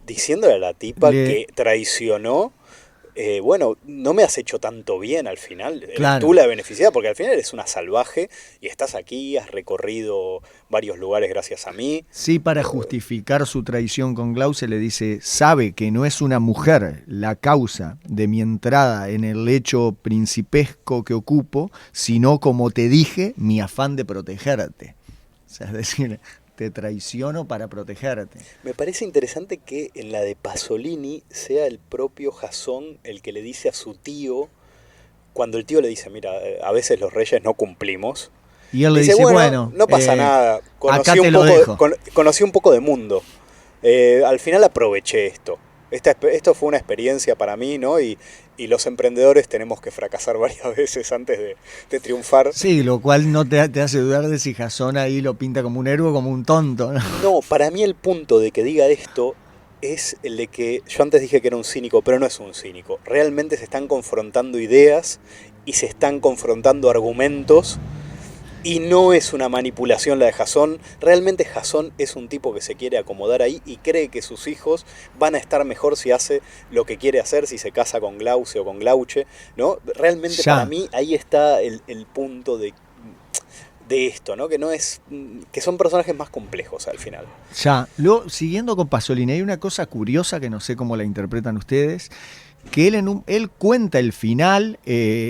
diciéndole a la tipa que traicionó. Bueno, no me has hecho tanto bien al final. Claro. Tú la beneficiada, porque al final eres una salvaje y estás aquí, has recorrido varios lugares gracias a mí. Sí, para justificar su traición con Glauce le dice, sabe que no es una mujer la causa de mi entrada en el lecho principesco que ocupo, sino, como te dije, mi afán de protegerte. O sea, es decir, te traiciono para protegerte. Me parece interesante que en la de Pasolini sea el propio Jasón el que le dice a su tío, cuando el tío le dice, mira, a veces los reyes no cumplimos. Y él le dice, bueno, no pasa nada, conocí un poco de mundo. Al final aproveché esto. Esto fue una experiencia para mí, ¿no? Y los emprendedores tenemos que fracasar varias veces antes de triunfar. Sí, lo cual no te hace dudar de si Jasón ahí lo pinta como un héroe o como un tonto, ¿no? No, para mí el punto de que diga esto es el de que yo antes dije que era un cínico, pero no es un cínico. Realmente se están confrontando ideas y se están confrontando argumentos. Y no es una manipulación la de Jasón. Realmente Jasón es un tipo que se quiere acomodar ahí y cree que sus hijos van a estar mejor si hace lo que quiere hacer, si se casa con Glauce o con Glauche, ¿no? Realmente para mí ahí está el punto de esto, ¿no? Que son personajes más complejos al final. Ya, luego, siguiendo con Pasolini, hay una cosa curiosa que no sé cómo la interpretan ustedes, que él cuenta el final,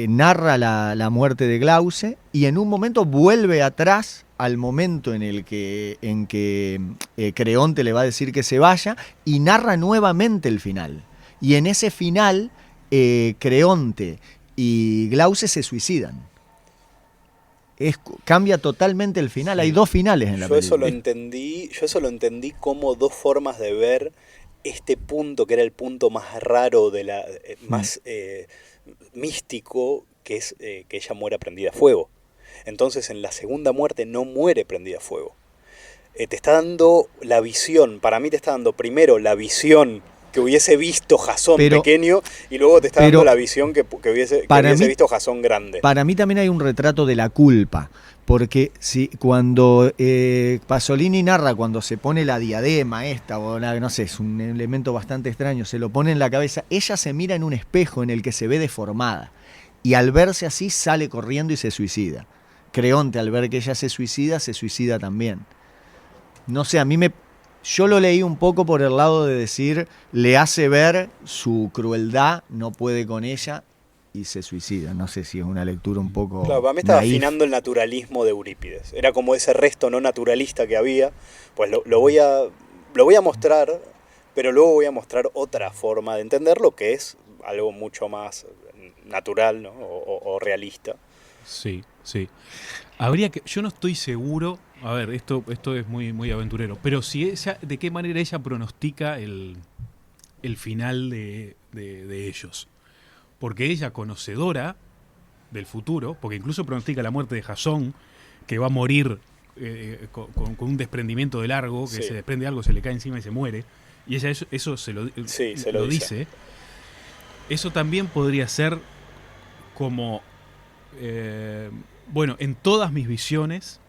narra la muerte de Glauce y en un momento vuelve atrás al momento en que Creonte le va a decir que se vaya y narra nuevamente el final. Y en ese final, Creonte y Glauce se suicidan. Cambia totalmente el final, hay dos finales en la película. Yo eso lo entendí como dos formas de ver este punto, que era el punto más raro, más místico, que es que ella muera prendida a fuego. Entonces en la segunda muerte no muere prendida a fuego. Te está dando la visión, para mí te está dando primero la visión que hubiese visto Jasón pequeño y luego te está dando la visión que hubiese visto Jasón grande. Para mí también hay un retrato de la culpa, porque cuando Pasolini narra cuando se pone la diadema no sé, es un elemento bastante extraño, se lo pone en la cabeza, ella se mira en un espejo en el que se ve deformada y al verse así sale corriendo y se suicida. Creonte, al ver que ella se suicida también. No sé, yo lo leí un poco por el lado de decir, le hace ver su crueldad, no puede con ella y se suicida. No sé si es una lectura un poco Claro, para mí estaba afinando el naturalismo de Eurípides. Era como ese resto no naturalista que había. Pues lo voy a mostrar, pero luego voy a mostrar otra forma de entenderlo, que es algo mucho más natural, ¿no? o realista. Sí. Yo no estoy seguro. A ver, esto es muy, muy aventurero. Pero si ¿de qué manera ella pronostica el final de ellos? Porque ella, conocedora del futuro, porque incluso pronostica la muerte de Jasón, que va a morir con un desprendimiento de largo, que se desprende algo, se le cae encima y se muere. Y ella eso se lo dice. Eso también podría ser como bueno, en todas mis visiones,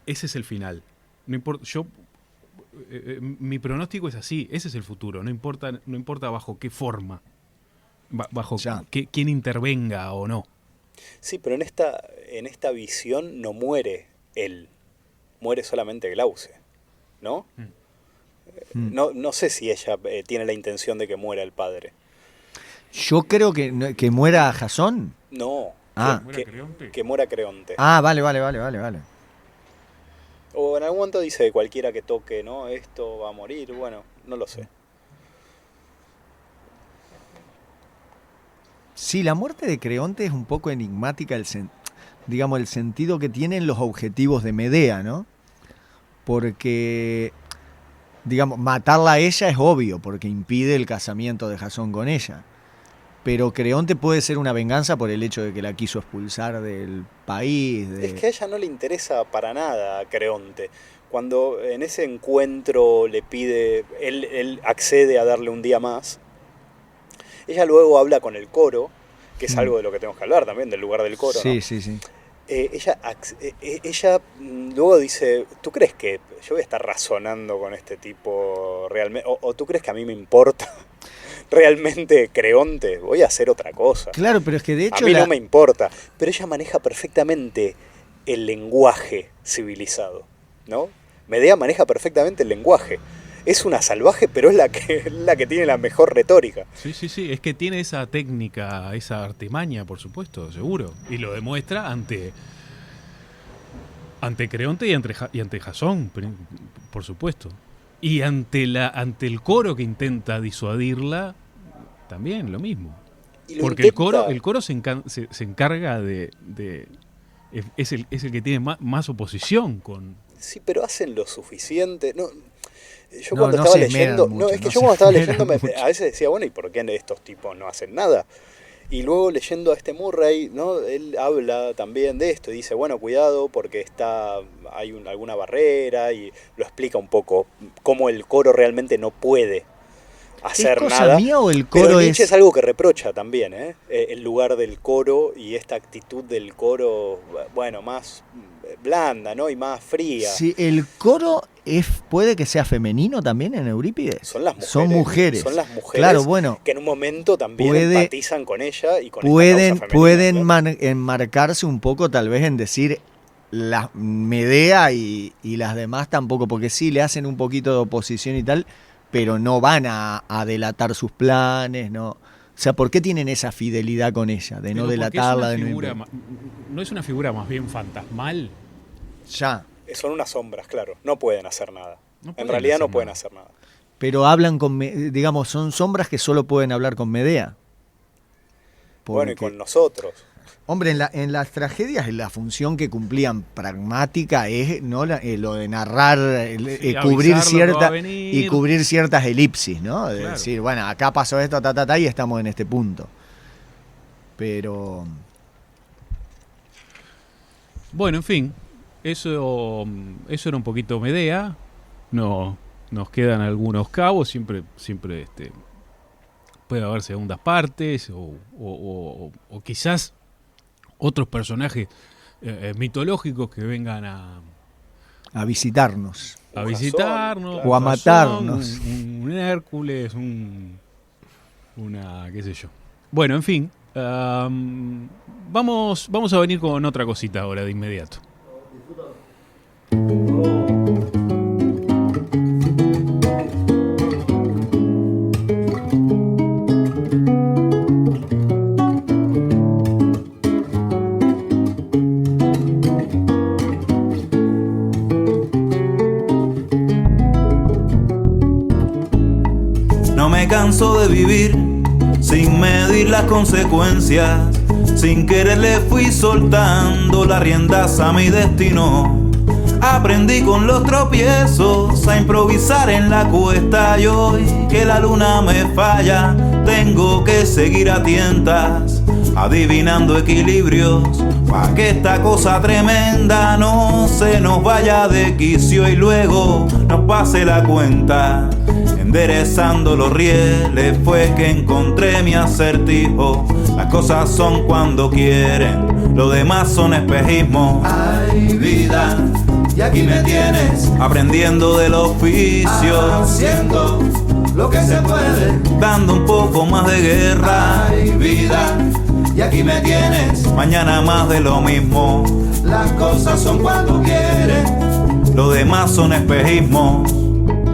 ese es el final. No importa, mi pronóstico es así, ese es el futuro, no importa bajo qué forma, bajo quién intervenga o no. Sí, pero en esta visión no muere él, muere solamente Glauce, ¿no? No sé si ella tiene la intención de que muera el padre. Yo creo que muera Jasón. No, que muera Creonte. Ah, vale. O en algún momento dice que cualquiera que toque, ¿no? Esto va a morir, bueno, no lo sé. Sí, la muerte de Creonte es un poco enigmática, el sentido que tienen los objetivos de Medea, ¿no? Porque, digamos, matarla a ella es obvio, porque impide el casamiento de Jasón con ella. Pero Creonte puede ser una venganza por el hecho de que la quiso expulsar del país. Es que a ella no le interesa para nada a Creonte. Cuando en ese encuentro le pide, él accede a darle un día más, ella luego habla con el coro, que es algo de lo que tenemos que hablar también, del lugar del coro, sí, ¿no? Sí. Ella luego dice, ¿tú crees que yo voy a estar razonando con este tipo realmente? ¿O tú crees que a mí me importa realmente Creonte? Voy a hacer otra cosa. Claro, pero es que de hecho... A mí no me importa. Pero ella maneja perfectamente el lenguaje civilizado, ¿no? Medea maneja perfectamente el lenguaje. Es una salvaje, pero es la que tiene la mejor retórica. Sí, es que tiene esa técnica, esa artimaña, por supuesto, seguro. Y lo demuestra ante Creonte y ante Jasón, por supuesto. Y ante el coro que intenta disuadirla, también lo mismo. Porque el coro se encarga de es el que tiene más oposición con... Sí, pero hacen lo suficiente. Yo cuando estaba leyendo, a veces decía, bueno, ¿y por qué estos tipos no hacen nada? Y luego leyendo a este Murray, ¿no? Él habla también de esto y dice, bueno, cuidado porque hay alguna barrera, y lo explica un poco cómo el coro realmente no puede hacer ¿Es cosa nada. mía o el coro pero Nietzsche es algo que reprocha también, el lugar del coro y esta actitud del coro, bueno, más blanda, ¿no? Y más fría. Sí, el coro puede que sea femenino también en Eurípides. Son las mujeres. Son las mujeres. Claro, bueno, que en un momento también empatizan con ella y con pueden, esta causa femenina. Pueden enmarcarse un poco tal vez en decir la Medea y las demás tampoco, porque sí le hacen un poquito de oposición y tal, pero no van a delatar sus planes, ¿no? O sea, ¿por qué tienen esa fidelidad con ella? De no delatarla, ¿No es una figura más bien fantasmal? Ya. Son unas sombras, claro. No pueden hacer nada. En realidad no pueden hacer nada. Pero hablan digamos, son sombras que solo pueden hablar con Medea. Bueno, y con nosotros. Hombre, en las tragedias la función que cumplían pragmática es lo de narrar, cubrir ciertas elipsis, ¿no? De decir, bueno, acá pasó esto, y estamos en este punto. Pero... Bueno, en fin, eso era un poquito Medea. No, nos quedan algunos cabos, siempre puede haber segundas partes o quizás otros personajes mitológicos que vengan a visitarnos. O a matarnos. Un Hércules, qué sé yo. Bueno, en fin, vamos a venir con otra cosita ahora de inmediato. No me canso de vivir sin medir las consecuencias. Sin querer le fui soltando las riendas a mi destino. Aprendí con los tropiezos a improvisar en la cuesta. Y hoy que la luna me falla, tengo que seguir a tientas, adivinando equilibrios, pa' que esta cosa tremenda no se nos vaya de quicio y luego nos pase la cuenta. En Derezando los rieles fue que encontré mi acertijo. Las cosas son cuando quieren, lo demás son espejismo. Ay, vida, y aquí me tienes, aprendiendo del oficio, haciendo lo que se puede. dando un poco más de guerra. Ay, vida, y aquí me tienes, Mañana más de lo mismo, las cosas son cuando quieren. lo demás son espejismos.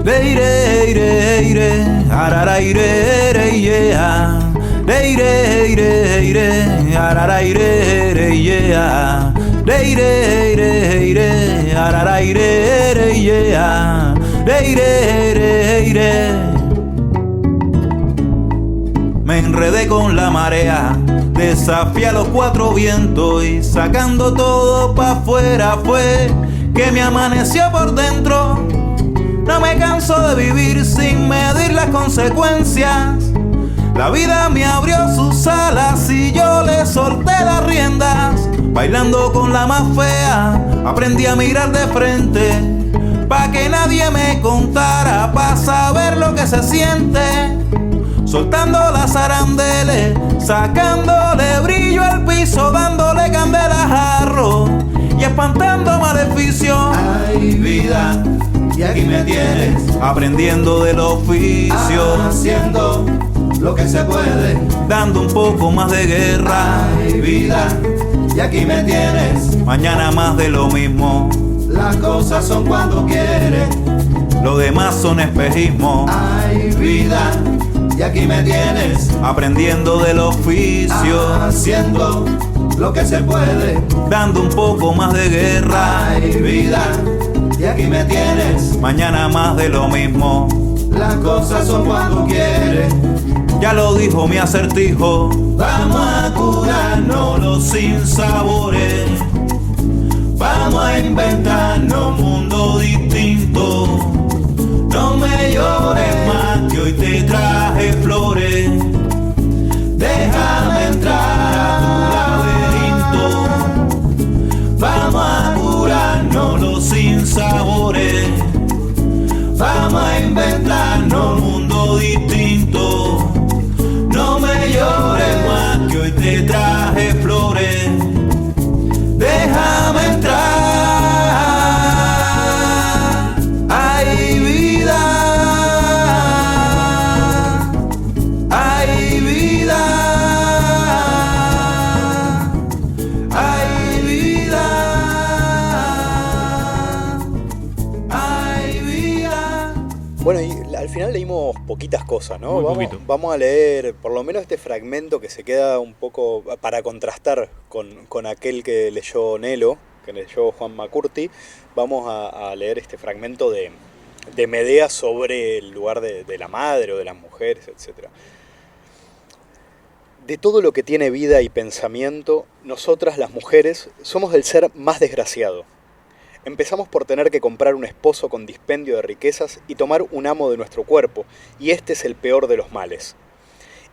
Leire, ire, ire, arara, ire, ire, yeah. Leire, ire, ire, arara, ire, ire, yeah. Leire, ire, ire, arara, ire, ire, yeah. Leire, ire, ire. Me enredé con la marea, desafié a los cuatro vientos y sacando todo pa' afuera fue que me amaneció por dentro. No me canso de vivir sin medir las consecuencias. La vida me abrió sus alas y yo le solté las riendas. Bailando con la más fea, aprendí a mirar de frente, pa' que nadie me contara, pa' saber lo que se siente. Soltando las arandeles, sacándole brillo al piso, dándole candela a jarro y espantando maleficios. Ay, vida, y aquí me tienes, aprendiendo del oficio, haciendo lo que se puede. dando un poco más de guerra. Ay, vida, y aquí me tienes, Mañana más de lo mismo, las cosas son cuando quieren. lo demás son espejismos. Ay, vida, y aquí me tienes, Aprendiendo del oficio, haciendo lo que se puede. dando un poco más de guerra. Ay, vida, y aquí me tienes, Mañana más de lo mismo, las cosas son cuando quieren. ya lo dijo mi acertijo. Vamos a curarnos Los sinsabores, vamos a inventarnos un mundo distinto. No me llores más, Más que hoy te traje flores, déjame entrar. laberinto. Vamos a curarnos, Los sinsabores, vamos a inventarnos un mundo distinto. No me llores más, Más que hoy te traje flores, déjame entrar. Ay, vida, ay, vida, ay, vida, ay, vida. Bueno, y al final leímos poquitas cosas, ¿no? Muy Vamos, poquito. vamos a leer por lo menos este fragmento que se queda un poco para contrastar con aquel que leyó Nelo, que leyó Juan Macurti. Vamos a leer este fragmento de Medea sobre el lugar de la madre o de las mujeres, etc. De todo lo que tiene vida y pensamiento, nosotras las mujeres somos el ser más desgraciado. Empezamos por tener que comprar un esposo con dispendio de riquezas y tomar un amo de nuestro cuerpo, y este es el peor de los males.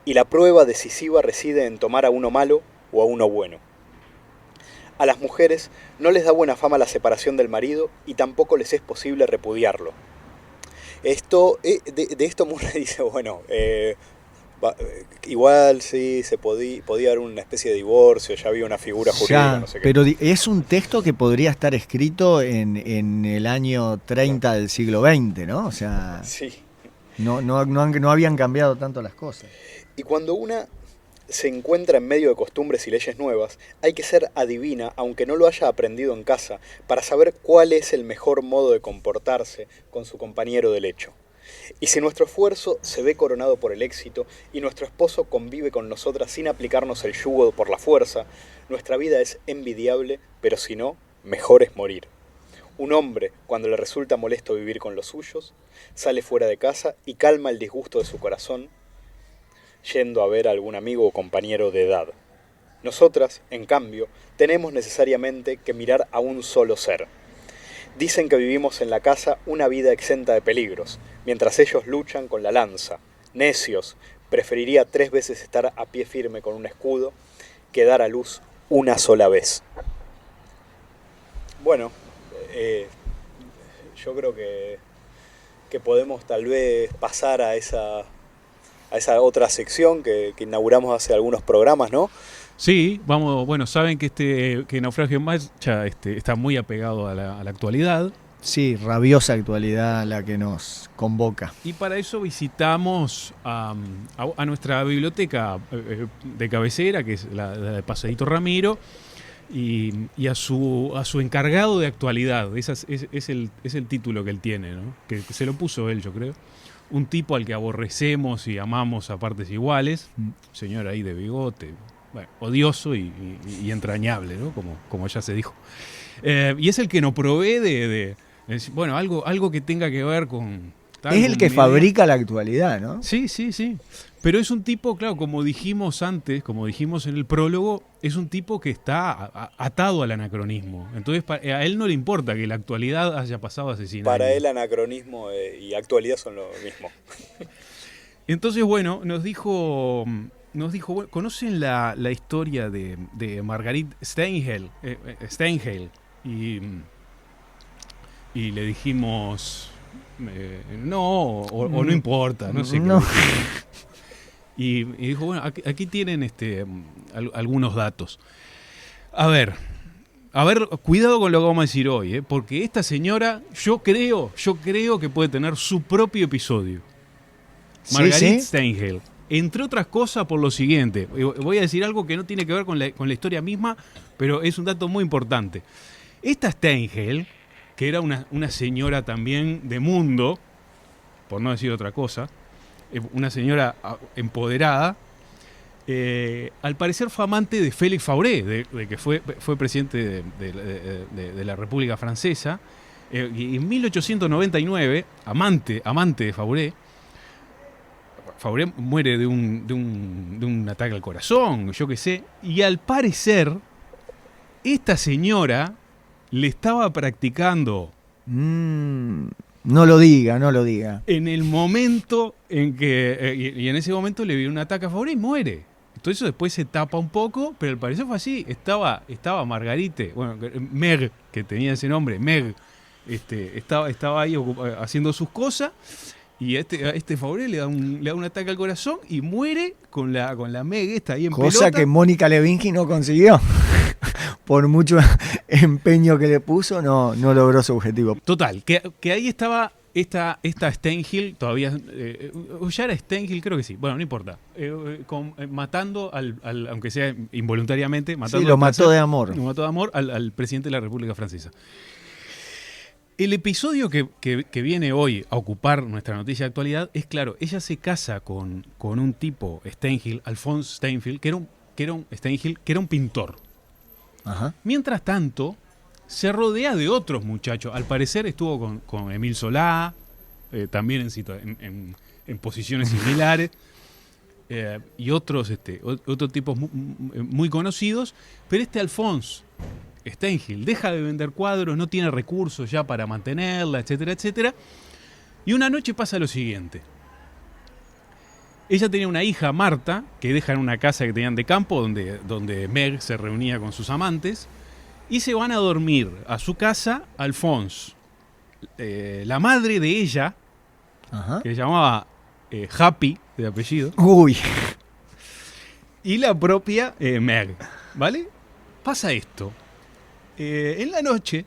Y la prueba decisiva reside en tomar a uno malo o a uno bueno. A las mujeres no les da buena fama la separación del marido y tampoco les es posible repudiarlo. De esto Murray dice, bueno, igual sí se podía haber una especie de divorcio, ya había una figura jurídica, Ya, no sé qué. pero es un texto que podría estar escrito en el año 30 del siglo XX, ¿no? O sea, Sí. no habían cambiado tanto las cosas. Y cuando una se encuentra en medio de costumbres y leyes nuevas, hay que ser adivina, aunque no lo haya aprendido en casa, para saber cuál es el mejor modo de comportarse con su compañero de lecho. Y si nuestro esfuerzo se ve coronado por el éxito y nuestro esposo convive con nosotras sin aplicarnos el yugo por la fuerza, nuestra vida es envidiable, pero si no, mejor es morir. Un hombre, cuando le resulta molesto vivir con los suyos, sale fuera de casa y calma el disgusto de su corazón, yendo a ver a algún amigo o compañero de edad. Nosotras, en cambio, tenemos necesariamente que mirar a un solo ser. Dicen que vivimos en la casa una vida exenta de peligros, mientras ellos luchan con la lanza. Necios, preferiría 3 veces estar a pie firme con un escudo que dar a luz una sola vez. Bueno, yo creo que que podemos tal vez pasar a esa otra sección que inauguramos hace algunos programas, ¿no? Sí, vamos, bueno, saben que Naufragio en Marcha está muy apegado a la actualidad. Sí, rabiosa actualidad la que nos convoca. Y para eso visitamos a nuestra biblioteca de cabecera, que es la de Paseíto Ramiro, y a su encargado de actualidad. Es el título que él tiene, ¿no? Que se lo puso él, yo creo. Un tipo al que aborrecemos y amamos a partes iguales. Un señor ahí de bigote, bueno, odioso y entrañable, ¿no? Como ya se dijo. Y es el que nos provee de bueno, algo que tenga que ver con... Es el que fabrica la actualidad, ¿no? Sí. Pero es un tipo, claro, como dijimos antes, como dijimos en el prólogo, es un tipo que está atado al anacronismo. Entonces, a él no le importa que la actualidad haya pasado hace 100 años. Para él, anacronismo y actualidad son lo mismo. Entonces, bueno, nos dijo, bueno, ¿conocen la historia de Marguerite Steinheil? Y le dijimos, no, o no importa, no sé no. qué. Y dijo, bueno, aquí tienen algunos datos. A ver, cuidado con lo que vamos a decir hoy, porque esta señora, yo creo que puede tener su propio episodio. Marguerite Steinheil. Entre otras cosas por lo siguiente, voy a decir algo que no tiene que ver con la historia misma, pero es un dato muy importante. Esta Steinheil, que era una señora también de mundo, por no decir otra cosa, una señora empoderada, al parecer fue amante de Félix Fauré, de que fue presidente de la República Francesa, y en 1899, amante de Fauré muere de un ataque al corazón, yo qué sé, y al parecer esta señora le estaba practicando. No lo diga. En el momento en que. Y en ese momento le viene un ataque a Fauré y muere. Todo eso después se tapa un poco, pero al parecer fue así. Estaba Margarite, bueno, Meg, que tenía ese nombre, Meg, estaba ahí haciendo sus cosas. Y a este Fauré le da un ataque al corazón y muere con la Meg esta ahí en pelota. Cosa que Mónica Lewinsky no consiguió. Por mucho empeño que le puso, no logró su objetivo. Total, que ahí estaba esta Steinheil, todavía... ya era Steinheil, creo que sí. Bueno, no importa. Matando aunque sea involuntariamente... Sí, lo mató de amor. Lo mató de amor al presidente de la República Francesa. El episodio que viene hoy a ocupar nuestra noticia de actualidad es, claro, ella se casa con un tipo, Steinheil, Alphonse Steinheil, que era un pintor. Ajá. Mientras tanto, se rodea de otros muchachos. Al parecer estuvo con Émile Zola, también en posiciones similares, y otros tipos muy conocidos. Pero Alphonse Steinheil deja de vender cuadros, no tiene recursos ya para mantenerla, etcétera, etcétera. Y una noche pasa lo siguiente. Ella tenía una hija, Marta, que deja en una casa que tenían de campo, donde Meg se reunía con sus amantes, y se van a dormir a su casa Alphonse, la madre de ella, Ajá. que se llamaba Happy, de apellido, Uy. y la propia Meg, ¿vale? Pasa esto. En la noche,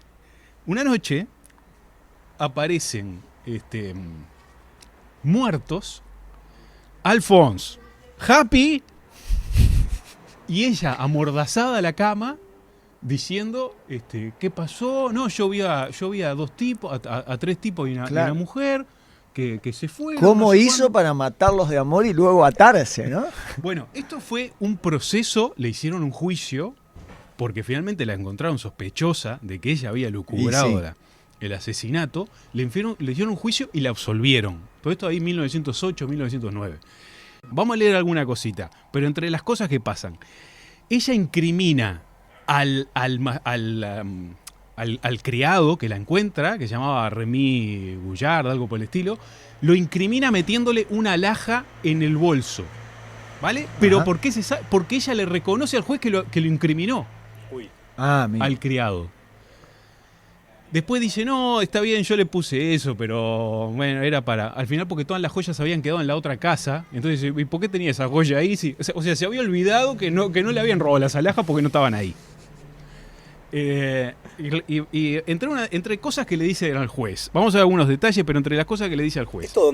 una noche, aparecen muertos Alphonse, Happy y ella amordazada a la cama diciendo ¿qué pasó? No, yo vi a dos tipos, a tres tipos y una mujer que se fueron. ¿Cómo no sé hizo cuándo. para matarlos de amor y luego atarse, no? Bueno, esto fue un proceso, le hicieron un juicio porque finalmente la encontraron sospechosa de que ella había lucubrado el asesinato, le hicieron un juicio y la absolvieron. Todo esto ahí en 1908, 1909. Vamos a leer alguna cosita, pero entre las cosas que pasan, ella incrimina al criado que la encuentra, que se llamaba Remy Gouillard, algo por el estilo, lo incrimina metiéndole una alhaja en el bolso, ¿vale? Pero Ajá. ¿por qué se sabe? Porque ella le reconoce al juez que lo incriminó. Uy. Mira. Al criado. Después dice, no, está bien, yo le puse eso, pero bueno, era para... Al final porque todas las joyas habían quedado en la otra casa. Entonces, ¿y por qué tenía esa joya ahí? Sí, o sea, se había olvidado que no le habían robado las alhajas porque no estaban ahí. Y entre cosas que le dice al juez, vamos a ver algunos detalles, pero entre las cosas que le dice al juez. ¿Esto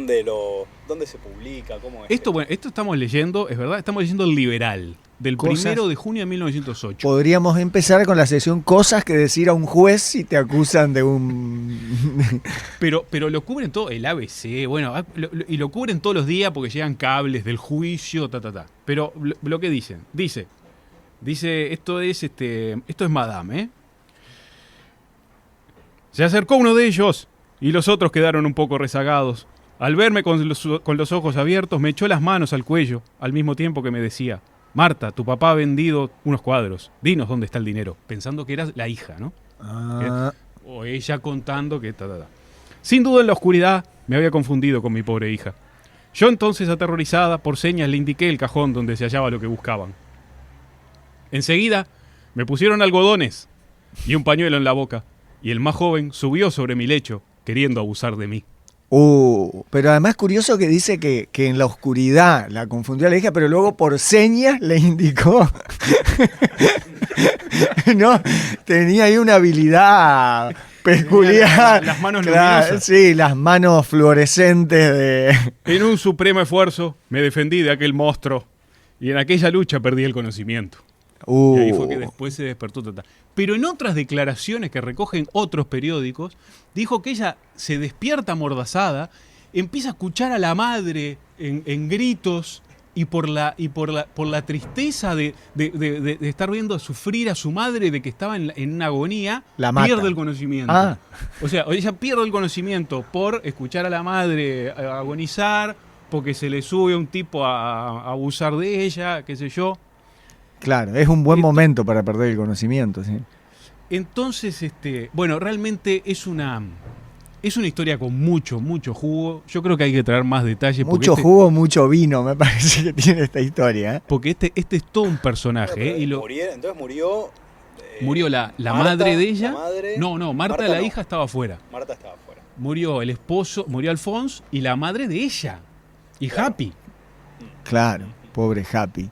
dónde se publica? ¿Cómo es? Esto estamos leyendo, es verdad, estamos leyendo El Liberal, del 1 de junio de 1908. Podríamos empezar con la sección cosas que decir a un juez si te acusan de un... Pero lo cubren todo, el ABC, bueno, y lo cubren todos los días porque llegan cables del juicio, Pero lo que dicen, dice, esto es Madame, ¿eh? Se acercó uno de ellos y los otros quedaron un poco rezagados. Al verme con los ojos abiertos, me echó las manos al cuello, al mismo tiempo que me decía, Marta, tu papá ha vendido unos cuadros, dinos dónde está el dinero, pensando que era la hija, ¿no? O ella contando que Sin duda en la oscuridad me había confundido con mi pobre hija. Yo entonces, aterrorizada, por señas le indiqué el cajón donde se hallaba lo que buscaban. Enseguida me pusieron algodones y un pañuelo en la boca, y el más joven subió sobre mi lecho, queriendo abusar de mí. Pero además curioso que dice que en la oscuridad la confundió a la hija, pero luego por señas le indicó. No, tenía ahí una habilidad peculiar. Las manos luminosas. Sí, las manos fluorescentes de... En un supremo esfuerzo me defendí de aquel monstruo y en aquella lucha perdí el conocimiento. Y ahí fue que después se despertó total. Pero en otras declaraciones que recogen otros periódicos, dijo que ella se despierta amordazada, empieza a escuchar a la madre en gritos y por la tristeza de estar viendo sufrir a su madre, de que estaba en una agonía, pierde el conocimiento. O sea, ella pierde el conocimiento por escuchar a la madre agonizar, porque se le sube un tipo a abusar de ella, qué sé yo. Claro, es un buen momento para perder el conocimiento, sí. Entonces, bueno, realmente es una historia con mucho jugo. Yo creo que hay que traer más detalles. Mucho jugo, mucho vino, me parece que tiene esta historia, ¿eh? Porque este es todo un personaje. Entonces murió... murió la Marta, madre de ella. No, Marta la hija estaba afuera. Marta estaba afuera. Murió el esposo, murió Alphonse y la madre de ella. Y claro. Happy. Claro, pobre Happy.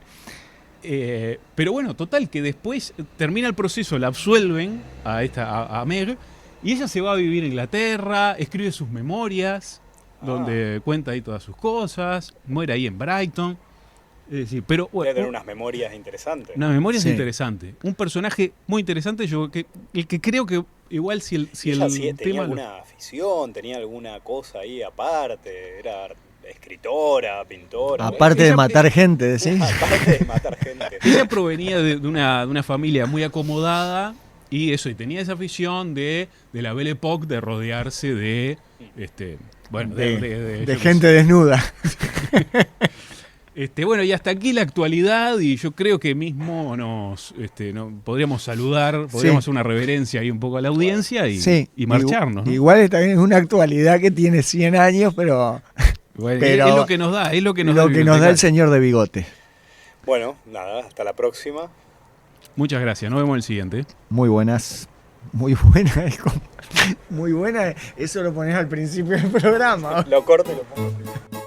Pero bueno, total, que después termina el proceso, la absuelven a Meg, y ella se va a vivir a Inglaterra, escribe sus memorias, donde cuenta ahí todas sus cosas, muere ahí en Brighton. Es decir, pero bueno, debe tener unas memorias interesantes. Unas memorias interesantes. Un personaje muy interesante, el que creo que igual si el tenía alguna afición, tenía alguna cosa ahí aparte, era escritora, pintora. Aparte de matar gente, decís. Aparte de matar gente. Ella provenía de una familia muy acomodada y tenía esa afición de la Belle Époque, de rodearse de gente desnuda. Bueno, y hasta aquí la actualidad, y yo creo que mismo podríamos saludar, podríamos hacer una reverencia ahí un poco a la audiencia y marcharnos, ¿no? Igual está en una actualidad que tiene 100 años, pero es lo que nos da, el señor de bigote. Bueno, nada, hasta la próxima. Muchas gracias, nos vemos en el siguiente. Muy buena, eso lo pones al principio del programa. Lo corto y lo pongo.